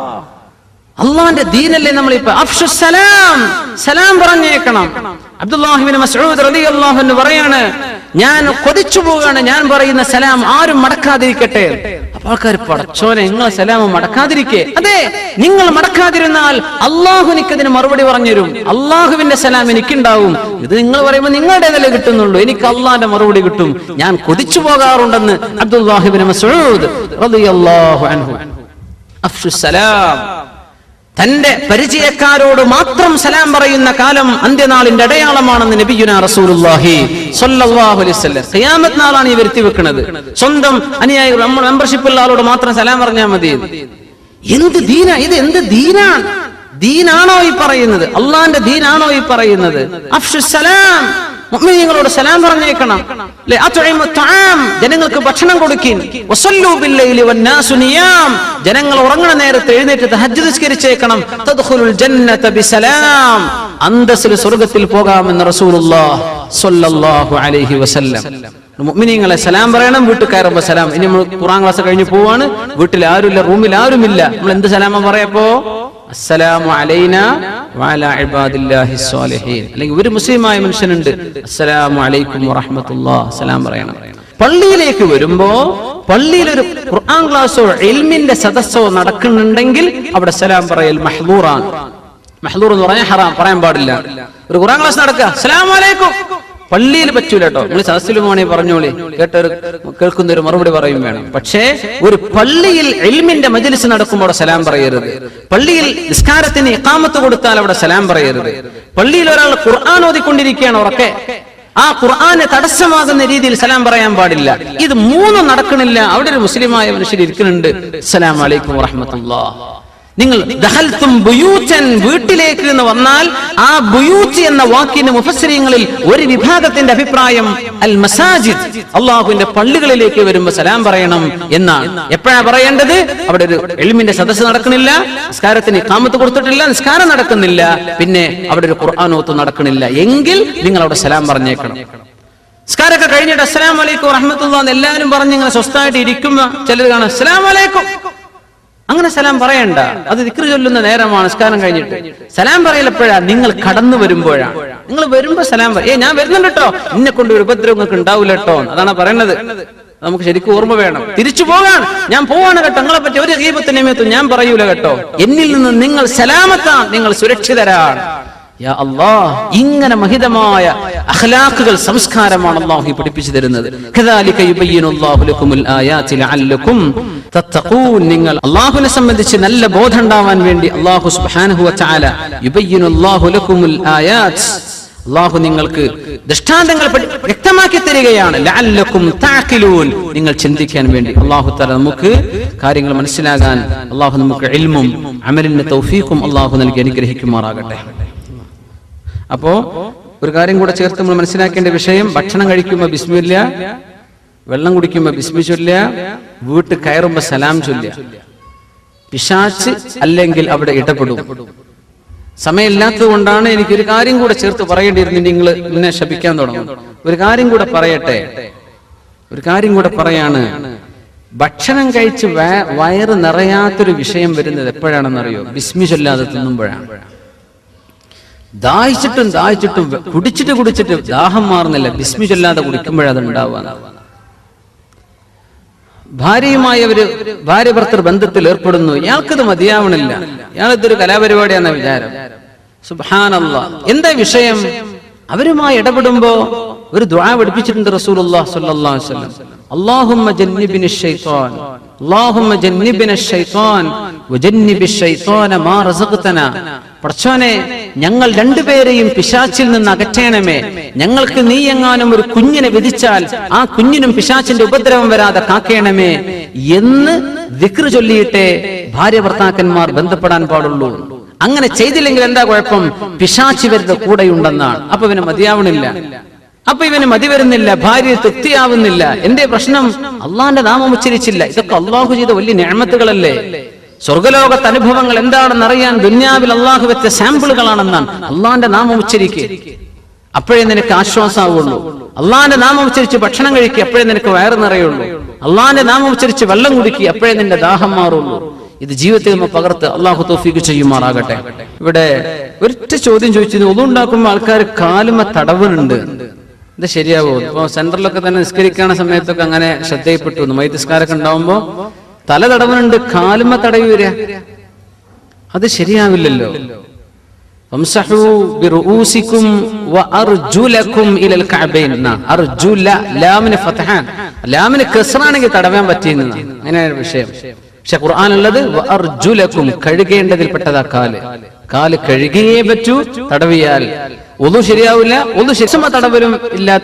അള്ളാന്റെ ദീനല്ലേ നമ്മളിപ്പോ അഫ്ഷു സലാം, സലാം പറഞ്ഞേക്കണം. അബ്ദുല്ലാഹി ഇബ്നു മസ്ഊദ് റളിയല്ലാഹു അൻഹു പറയാണ്, ഞാൻ കൊതിച്ചു പോവുകയാണ് ഞാൻ പറയുന്ന സലാം ആരും മടക്കാതിരിക്കട്ടെ. അപ്പൊ ആൾക്കാർ, പടച്ചോനെ നിങ്ങൾ സലാം മടക്കാതിരിക്കേ? അതെ, നിങ്ങൾ മടക്കാതിരുന്നാൽ അള്ളാഹു എനിക്കതിന് മറുപടി പറഞ്ഞുതരും. അള്ളാഹുവിന്റെ സലാം എനിക്കുണ്ടാവും. ഇത് നിങ്ങൾ പറയുമ്പോൾ നിങ്ങളുടേതല്ലേ കിട്ടുന്നുള്ളൂ, എനിക്ക് അള്ളാന്റെ മറുപടി കിട്ടും. ഞാൻ കൊതിച്ചു പോകാറുണ്ടെന്ന് അബ്ദുല്ലാഹി ഇബ്നു മസ്ഊദ് റളിയല്ലാഹു അൻഹു. അഫ്ഷു സലാം, തന്റെ പരിചയക്കാരോട് മാത്രം സലാം പറയുന്ന കാലം അന്ത്യനാളിന്റെ അടയാളമാണെന്ന് നബിയുനാ റസൂലുള്ളാഹി സ്വല്ലല്ലാഹു അലൈഹി വസല്ലം. ഖിയാമത്ത് നാളാണ് ഈ വരുത്തി വെക്കുന്നത്. സ്വന്തം അനുയായികൾ, നമ്മൾ മെമ്പർഷിപ്പുള്ള ആളോട് മാത്രം സലാം പറഞ്ഞാൽ മതി. എന്ത് ദീനാ ഇത്? എന്ത് ദീനാണ്? ദീനാണോ ഈ പറയുന്നത്? അള്ളാന്റെ ദീനാണോ ഈ പറയുന്നത്? അഫ്ഷു സലാം, മുഅ്മിനീങ്ങളോട് സലാം പറഞ്ഞേക്കണം. ജനങ്ങൾക്ക് ഭക്ഷണം കൊടുക്കിൻ. ജനങ്ങൾ ഉറങ്ങുന്ന നേരത്ത് എഴുന്നേറ്റ് തഹജ്ജുദ് നിസ്കരിച്ചേക്കണം. തദ്ഖുലുൽ ജന്നത ബിസലാം, അന്തസ്സിൽ സ്വർഗ്ഗത്തിൽ പോകാമെന്ന് റസൂലുള്ളാഹി സ്വല്ലല്ലാഹു അലൈഹി വസല്ലം. മുഅ്മിനീങ്ങളെ സലാം പറയണം. വീട്ടിൽ കയറുമ്പോ സലാം. ഇനി നമ്മൾ ഖുർആൻ ക്ലാസ് കഴിഞ്ഞ് പോവാണ്, വീട്ടിൽ ആരുമില്ല, റൂമിൽ ആരുമില്ല, നമ്മൾ എന്ത് സലാമാ പറയപ്പോ? അസ്സലാമു അലൈനാ വഅലാ ഇബാദില്ലാഹി സ്വാലിഹീൻ. അല്ലെങ്കിൽ ഒരു മുസ്ലിമായ മനുഷ്യനുണ്ട്, അസ്സലാമു അലൈക്കും വറഹ്മത്തുള്ളാഹി, സലാം പറയണം. പള്ളിയിലേക്ക് വരുമ്പോ പള്ളിയിൽ ഒരു ഖുർആൻ ക്ലാസ്സോ ഇൽമിന്റെ സദസ്സോ നടക്കുന്നുണ്ടെങ്കിൽ അവിടെ സലാം പറയൽ മഹ്ദൂറാണ്. മഹ്ദൂർ എന്ന് പറഞ്ഞാൽ ഹറാം, പറയാൻ പാടില്ല. ഒരു ഖുർആൻ ക്ലാസ് നടക്കുക, അസ്സലാമു അലൈക്കും, പള്ളിയിൽ പറ്റൂല കേട്ടോ. നിങ്ങൾ സദസ്സിലുമാണെ പറഞ്ഞോളി, കേൾക്കുന്ന ഒരു മറുപടി പറയും വേണം. പക്ഷേ ഒരു പള്ളിയിൽ ഇൽമിന്റെ മജ്ലിസ് നടക്കുമ്പോൾ സലാം പറയരുത്. പള്ളിയിൽ നിസ്കാരത്തിന് ഇഖാമത്ത് കൊടുത്താൽ അവിടെ സലാം പറയരുത്. പള്ളിയിൽ ഒരാൾ ഖുർആൻ ഓതിക്കൊണ്ടിരിക്കുകയാണ് ഉറക്കെ, ആ ഖുർആന് തടസ്സമാകുന്ന രീതിയിൽ സലാം പറയാൻ പാടില്ല. ഇത് മൂന്നും നടക്കണില്ല. അവിടെ ഒരു മുസ്ലിമായ മനുഷ്യർ ഇരിക്കുന്നുണ്ട്, അസ്സലാമു അലൈക്കും വറഹ്മത്തുള്ളാഹി. നിങ്ങൾ ദഖൽതും ബുയൂതൻ, വീട്ടിലേക്ക് എന്ന് വന്നാൽ ആ ബുയൂത്ത് എന്ന വാക്കിന് മുഫസ്സിരീങ്ങളിൽ ഒരു വിഭാഗത്തിന്റെ അഭിപ്രായം അൽ മസാജിദ്, അല്ലാഹുവിന്റെ പള്ളികളിലേക്ക് വരുമ്പോൾ സലാം പറയണം എന്നാണ്. എപ്പോഴാ പറയേണ്ടത്? അവിടെ ഒരു ഇൽമിന്റെ സദസ്സ് നടക്കണില്ല, നിസ്കാരത്തിന് ഇഖാമത്ത് കൊടുത്തിട്ടില്ല, നിസ്കാരം നടക്കുന്നില്ല, പിന്നെ അവിടെ ഒരു ഖുർആൻ ഓത്ത് നടക്കണില്ല എങ്കിൽ നിങ്ങൾ അവിടെ സലാം പറഞ്ഞേക്കണം. നിസ്കാരമൊക്കെ കഴിഞ്ഞിട്ട് അസ്സലാമു അലൈക്കും വറഹ്മത്തുള്ളാഹി എന്ന് എല്ലാവരും പറഞ്ഞ് ഇങ്ങനെ സ്വസ്ഥമായിട്ട് ഇരിക്കുമ്പോ ചിലർ കാണാം അസ്സലാമു അലൈക്കും. അങ്ങനെ സലാം പറയണ്ട, അത് ദിക്ർ ചൊല്ലുന്ന നേരമാണ്. നിസ്കാരം കഴിഞ്ഞിട്ട് സലാം പറയലപ്പോഴാ? നിങ്ങൾ കടന്നു വരുമ്പോഴാണ്. നിങ്ങൾ വരുമ്പോ സലാം പറയും. ഞാൻ വരുന്നുണ്ട് കേട്ടോ, എന്നെ കൊണ്ട് ഒരു ഉപദ്രവം നിങ്ങൾക്ക് ഉണ്ടാവില്ല കേട്ടോ, അതാണ് പറയുന്നത്. നമുക്ക് ശരിക്കും ഓർമ്മ വേണം. തിരിച്ചു പോകാൻ ഞാൻ പോവാണ് കേട്ടോ, നിങ്ങളെ പറ്റി ഒരു ഗീബത്തും നിമിത്തം ഞാൻ പറയൂല കേട്ടോ. എന്നിൽ നിന്ന് നിങ്ങൾ സലാമത്താണ്, നിങ്ങൾ സുരക്ഷിതരാണ്. യാ അല്ലാഹ്, ഇങ്ങനെ മഹിതമായ അഖ്ലാഖുകൾ, സംസ്കാരമാണ് അല്ലാഹു പഠിപ്പിച്ചു തരുന്നത്. കദാലിക യുബയ്യിനുല്ലാഹു ലക്കുമുൽ ആയാതി ലഅല്ലക്കും തത്തഖൂൻ. നിങ്ങൾ അല്ലാഹുവിനെ സംബന്ധിച്ച് നല്ല ബോധം ഉണ്ടാവാൻ വേണ്ടി അല്ലാഹു സുബ്ഹാനഹു വ തആല യുബയ്യിനുല്ലാഹു ലക്കുമുൽ ആയാത്, അല്ലാഹു നിങ്ങൾക്ക് ദൃഷ്ടാന്തങ്ങൾ വ്യക്തമാക്കി തരികയാണ്. ലഅല്ലക്കും തഅഖിലൂൻ, നിങ്ങൾ ചിന്തിക്കാൻ വേണ്ടി. അല്ലാഹു തആല നമുക്ക് കാര്യങ്ങൾ മനസ്സിലാകാൻ അല്ലാഹു നമുക്ക് ഇൽമും അമലിന് തൗഫീഖും അല്ലാഹു നൽകി അനുഗ്രഹിക്കുമാറാകട്ടെ. അപ്പോ ഒരു കാര്യം കൂടെ ചേർത്ത് നമ്മൾ മനസ്സിലാക്കേണ്ട വിഷയം, ഭക്ഷണം കഴിക്കുമ്പോ ബിസ്മില്ലാ, വെള്ളം കുടിക്കുമ്പോ ബിസ്മി ചൊല്ലുക, വീട്ടിൽ കയറുമ്പോ സലാം ചൊല്ലുക. പിശാച് അല്ലെങ്കിൽ അവിടെ ഇടപെടും. സമയമില്ലാത്തത് കൊണ്ടാണ് എനിക്കൊരു കാര്യം കൂടെ ചേർത്ത് പറയേണ്ടിയിരുന്നു. നിങ്ങൾ എന്നെ ശപിക്കാൻ തുടങ്ങും. ഒരു കാര്യം കൂടെ പറയട്ടെ, ഒരു കാര്യം കൂടെ പറയാണ്. ഭക്ഷണം കഴിച്ച് വയറ് നിറയാത്തൊരു വിഷയം വരുന്നത് എപ്പോഴാണെന്നറിയോ? ബിസ്മി ചൊല്ലാതെ തിന്നുമ്പോഴാണ്. ദാഹിച്ചിട്ടും കുടിച്ചിട്ട് ദാഹം മാറുന്നില്ല, ബിസ്മി ചൊല്ലാതെ കുടിക്കുമ്പോഴത് ഉണ്ടാവുക. ഭാര്യയുമായി ഭാര്യ ഭർത്തൃ ബന്ധത്തിൽ ഏർപ്പെടുന്നു, ഇയാൾക്കിത് മതിയാവണില്ല, ഇയാളിതൊരു കലാപരിപാടിയാണെന്ന വിചാരം. സുബ്ഹാനല്ലാഹ്, എന്താ വിഷയം? അവരുമായി ഇടപെടുമ്പോ ഒരു ദുആ പഠിപ്പിച്ചിട്ടുണ്ട് റസൂലുള്ളാഹി സ്വല്ലല്ലാഹു അലൈഹി വസല്ലം. അല്ലാഹുമ്മ ജന്നിബിനിശ് ശൈത്താൻ, അല്ലാഹുമ്മ ജന്നിബിനശ് ശൈത്താൻ വജന്നിബിശ് ശൈത്താന മാ റസഖ്തനാ. പടച്ചോനെ, ഞങ്ങൾ രണ്ടുപേരെയും പിശാചിൽ നിന്ന് അകറ്റണമേ. ഞങ്ങൾക്ക് നീ എങ്ങാനും ഒരു കുഞ്ഞിനെ വിധിച്ചാൽ ആ കുഞ്ഞിനും പിശാചിന്റെ ഉപദ്രവം വരാതെ കാക്കേണമേ എന്ന് ദിക്ർ ചൊല്ലിയിട്ടേ ഭാര്യ ഭർത്താക്കന്മാർ ബന്ധപ്പെടാൻ പാടുള്ളൂ. അങ്ങനെ ചെയ്തില്ലെങ്കിൽ എന്താ കുഴപ്പം? പിശാച് ഇവരുടെ കൂടെയുണ്ടെന്നാണ്. അപ്പൊ ഇവന് മതിയാവണില്ല, അപ്പൊ ഇവന് മതി വരുന്നില്ല, ഭാര്യ തൃപ്തിയാവുന്നില്ല. എന്തേ പ്രശ്നം? അള്ളാന്റെ നാമം ഉച്ചരിച്ചില്ല. ഇതൊക്കെ അള്ളാഹു ചെയ്ത വലിയ നിഅമത്തുകളല്ലേ? സ്വർഗലോകത്തെ അനുഭവങ്ങൾ എന്താണെന്ന് അറിയാൻ ദുനിയാവിൽ അള്ളാഹു വെച്ച സാമ്പിളുകളാണെന്നാണ്. അള്ളാന്റെ നാമം ഉച്ചരിക്കുക, അപ്പോഴേ നിനക്ക് ആശ്വാസമാവുള്ളൂ. അള്ളാന്റെ നാമം ഉച്ചരിച്ച് ഭക്ഷണം കഴിക്കുക, അപ്പോഴേ നിനക്ക് വയറ് നിറയുള്ളൂ. അള്ളാന്റെ നാമം ഉച്ചരിച്ച് വെള്ളം കുടിക്കുക, അപ്പോഴേ നിന്റെ ദാഹം മാറുള്ളൂ. ഇത് ജീവിതത്തിൽ നമ്മൾ പകർത്ത് അള്ളാഹു തൗഫീഖ് ചെയ്യുമാറാകട്ടെ. ഇവിടെ ഒരൊറ്റ ചോദ്യം ചോദിച്ചിരുന്നു, ഒന്നും ഉണ്ടാക്കുമ്പോൾ ആൾക്കാർ കാലുമ തടവുന്നുണ്ട്, ഇത് ശരിയാവോ? ഇപ്പൊ സെന്ററിലൊക്കെ തന്നെ നിസ്കരിക്കുന്ന സമയത്തൊക്കെ അങ്ങനെ ശ്രദ്ധയിൽപ്പെട്ടു, മൈതിസ്കാരൊക്കെ ഉണ്ടാവുമ്പോ തല തടവുന്നുണ്ട്, കാലുമ തടവി വരിക, അത് ശരിയാവില്ലല്ലോ. വംസഹു ബിറുഊസികും വഅർജുലകും ഇലൽ കഅബൈൻ. അർജുല ലാമിന് ഫത്ഹാൻ, ലാമിന് കസ്റാണെങ്കിൽ തടവാൻ പറ്റിയെന്നാണ് അങ്ങനെയാണ് വിഷയം. പക്ഷെ ഖുർആനുള്ളത് വഅർജുലകും, കഴുകേണ്ടതിൽപ്പെട്ടതാ കാല്. കാല് കഴുകിയേ പറ്റൂ, തടവിയാൽ ഒന്നു ശരിയാവില്ല. ഒന്ന് ശിക്ഷമ തടവലും ഇല്ലാത്ത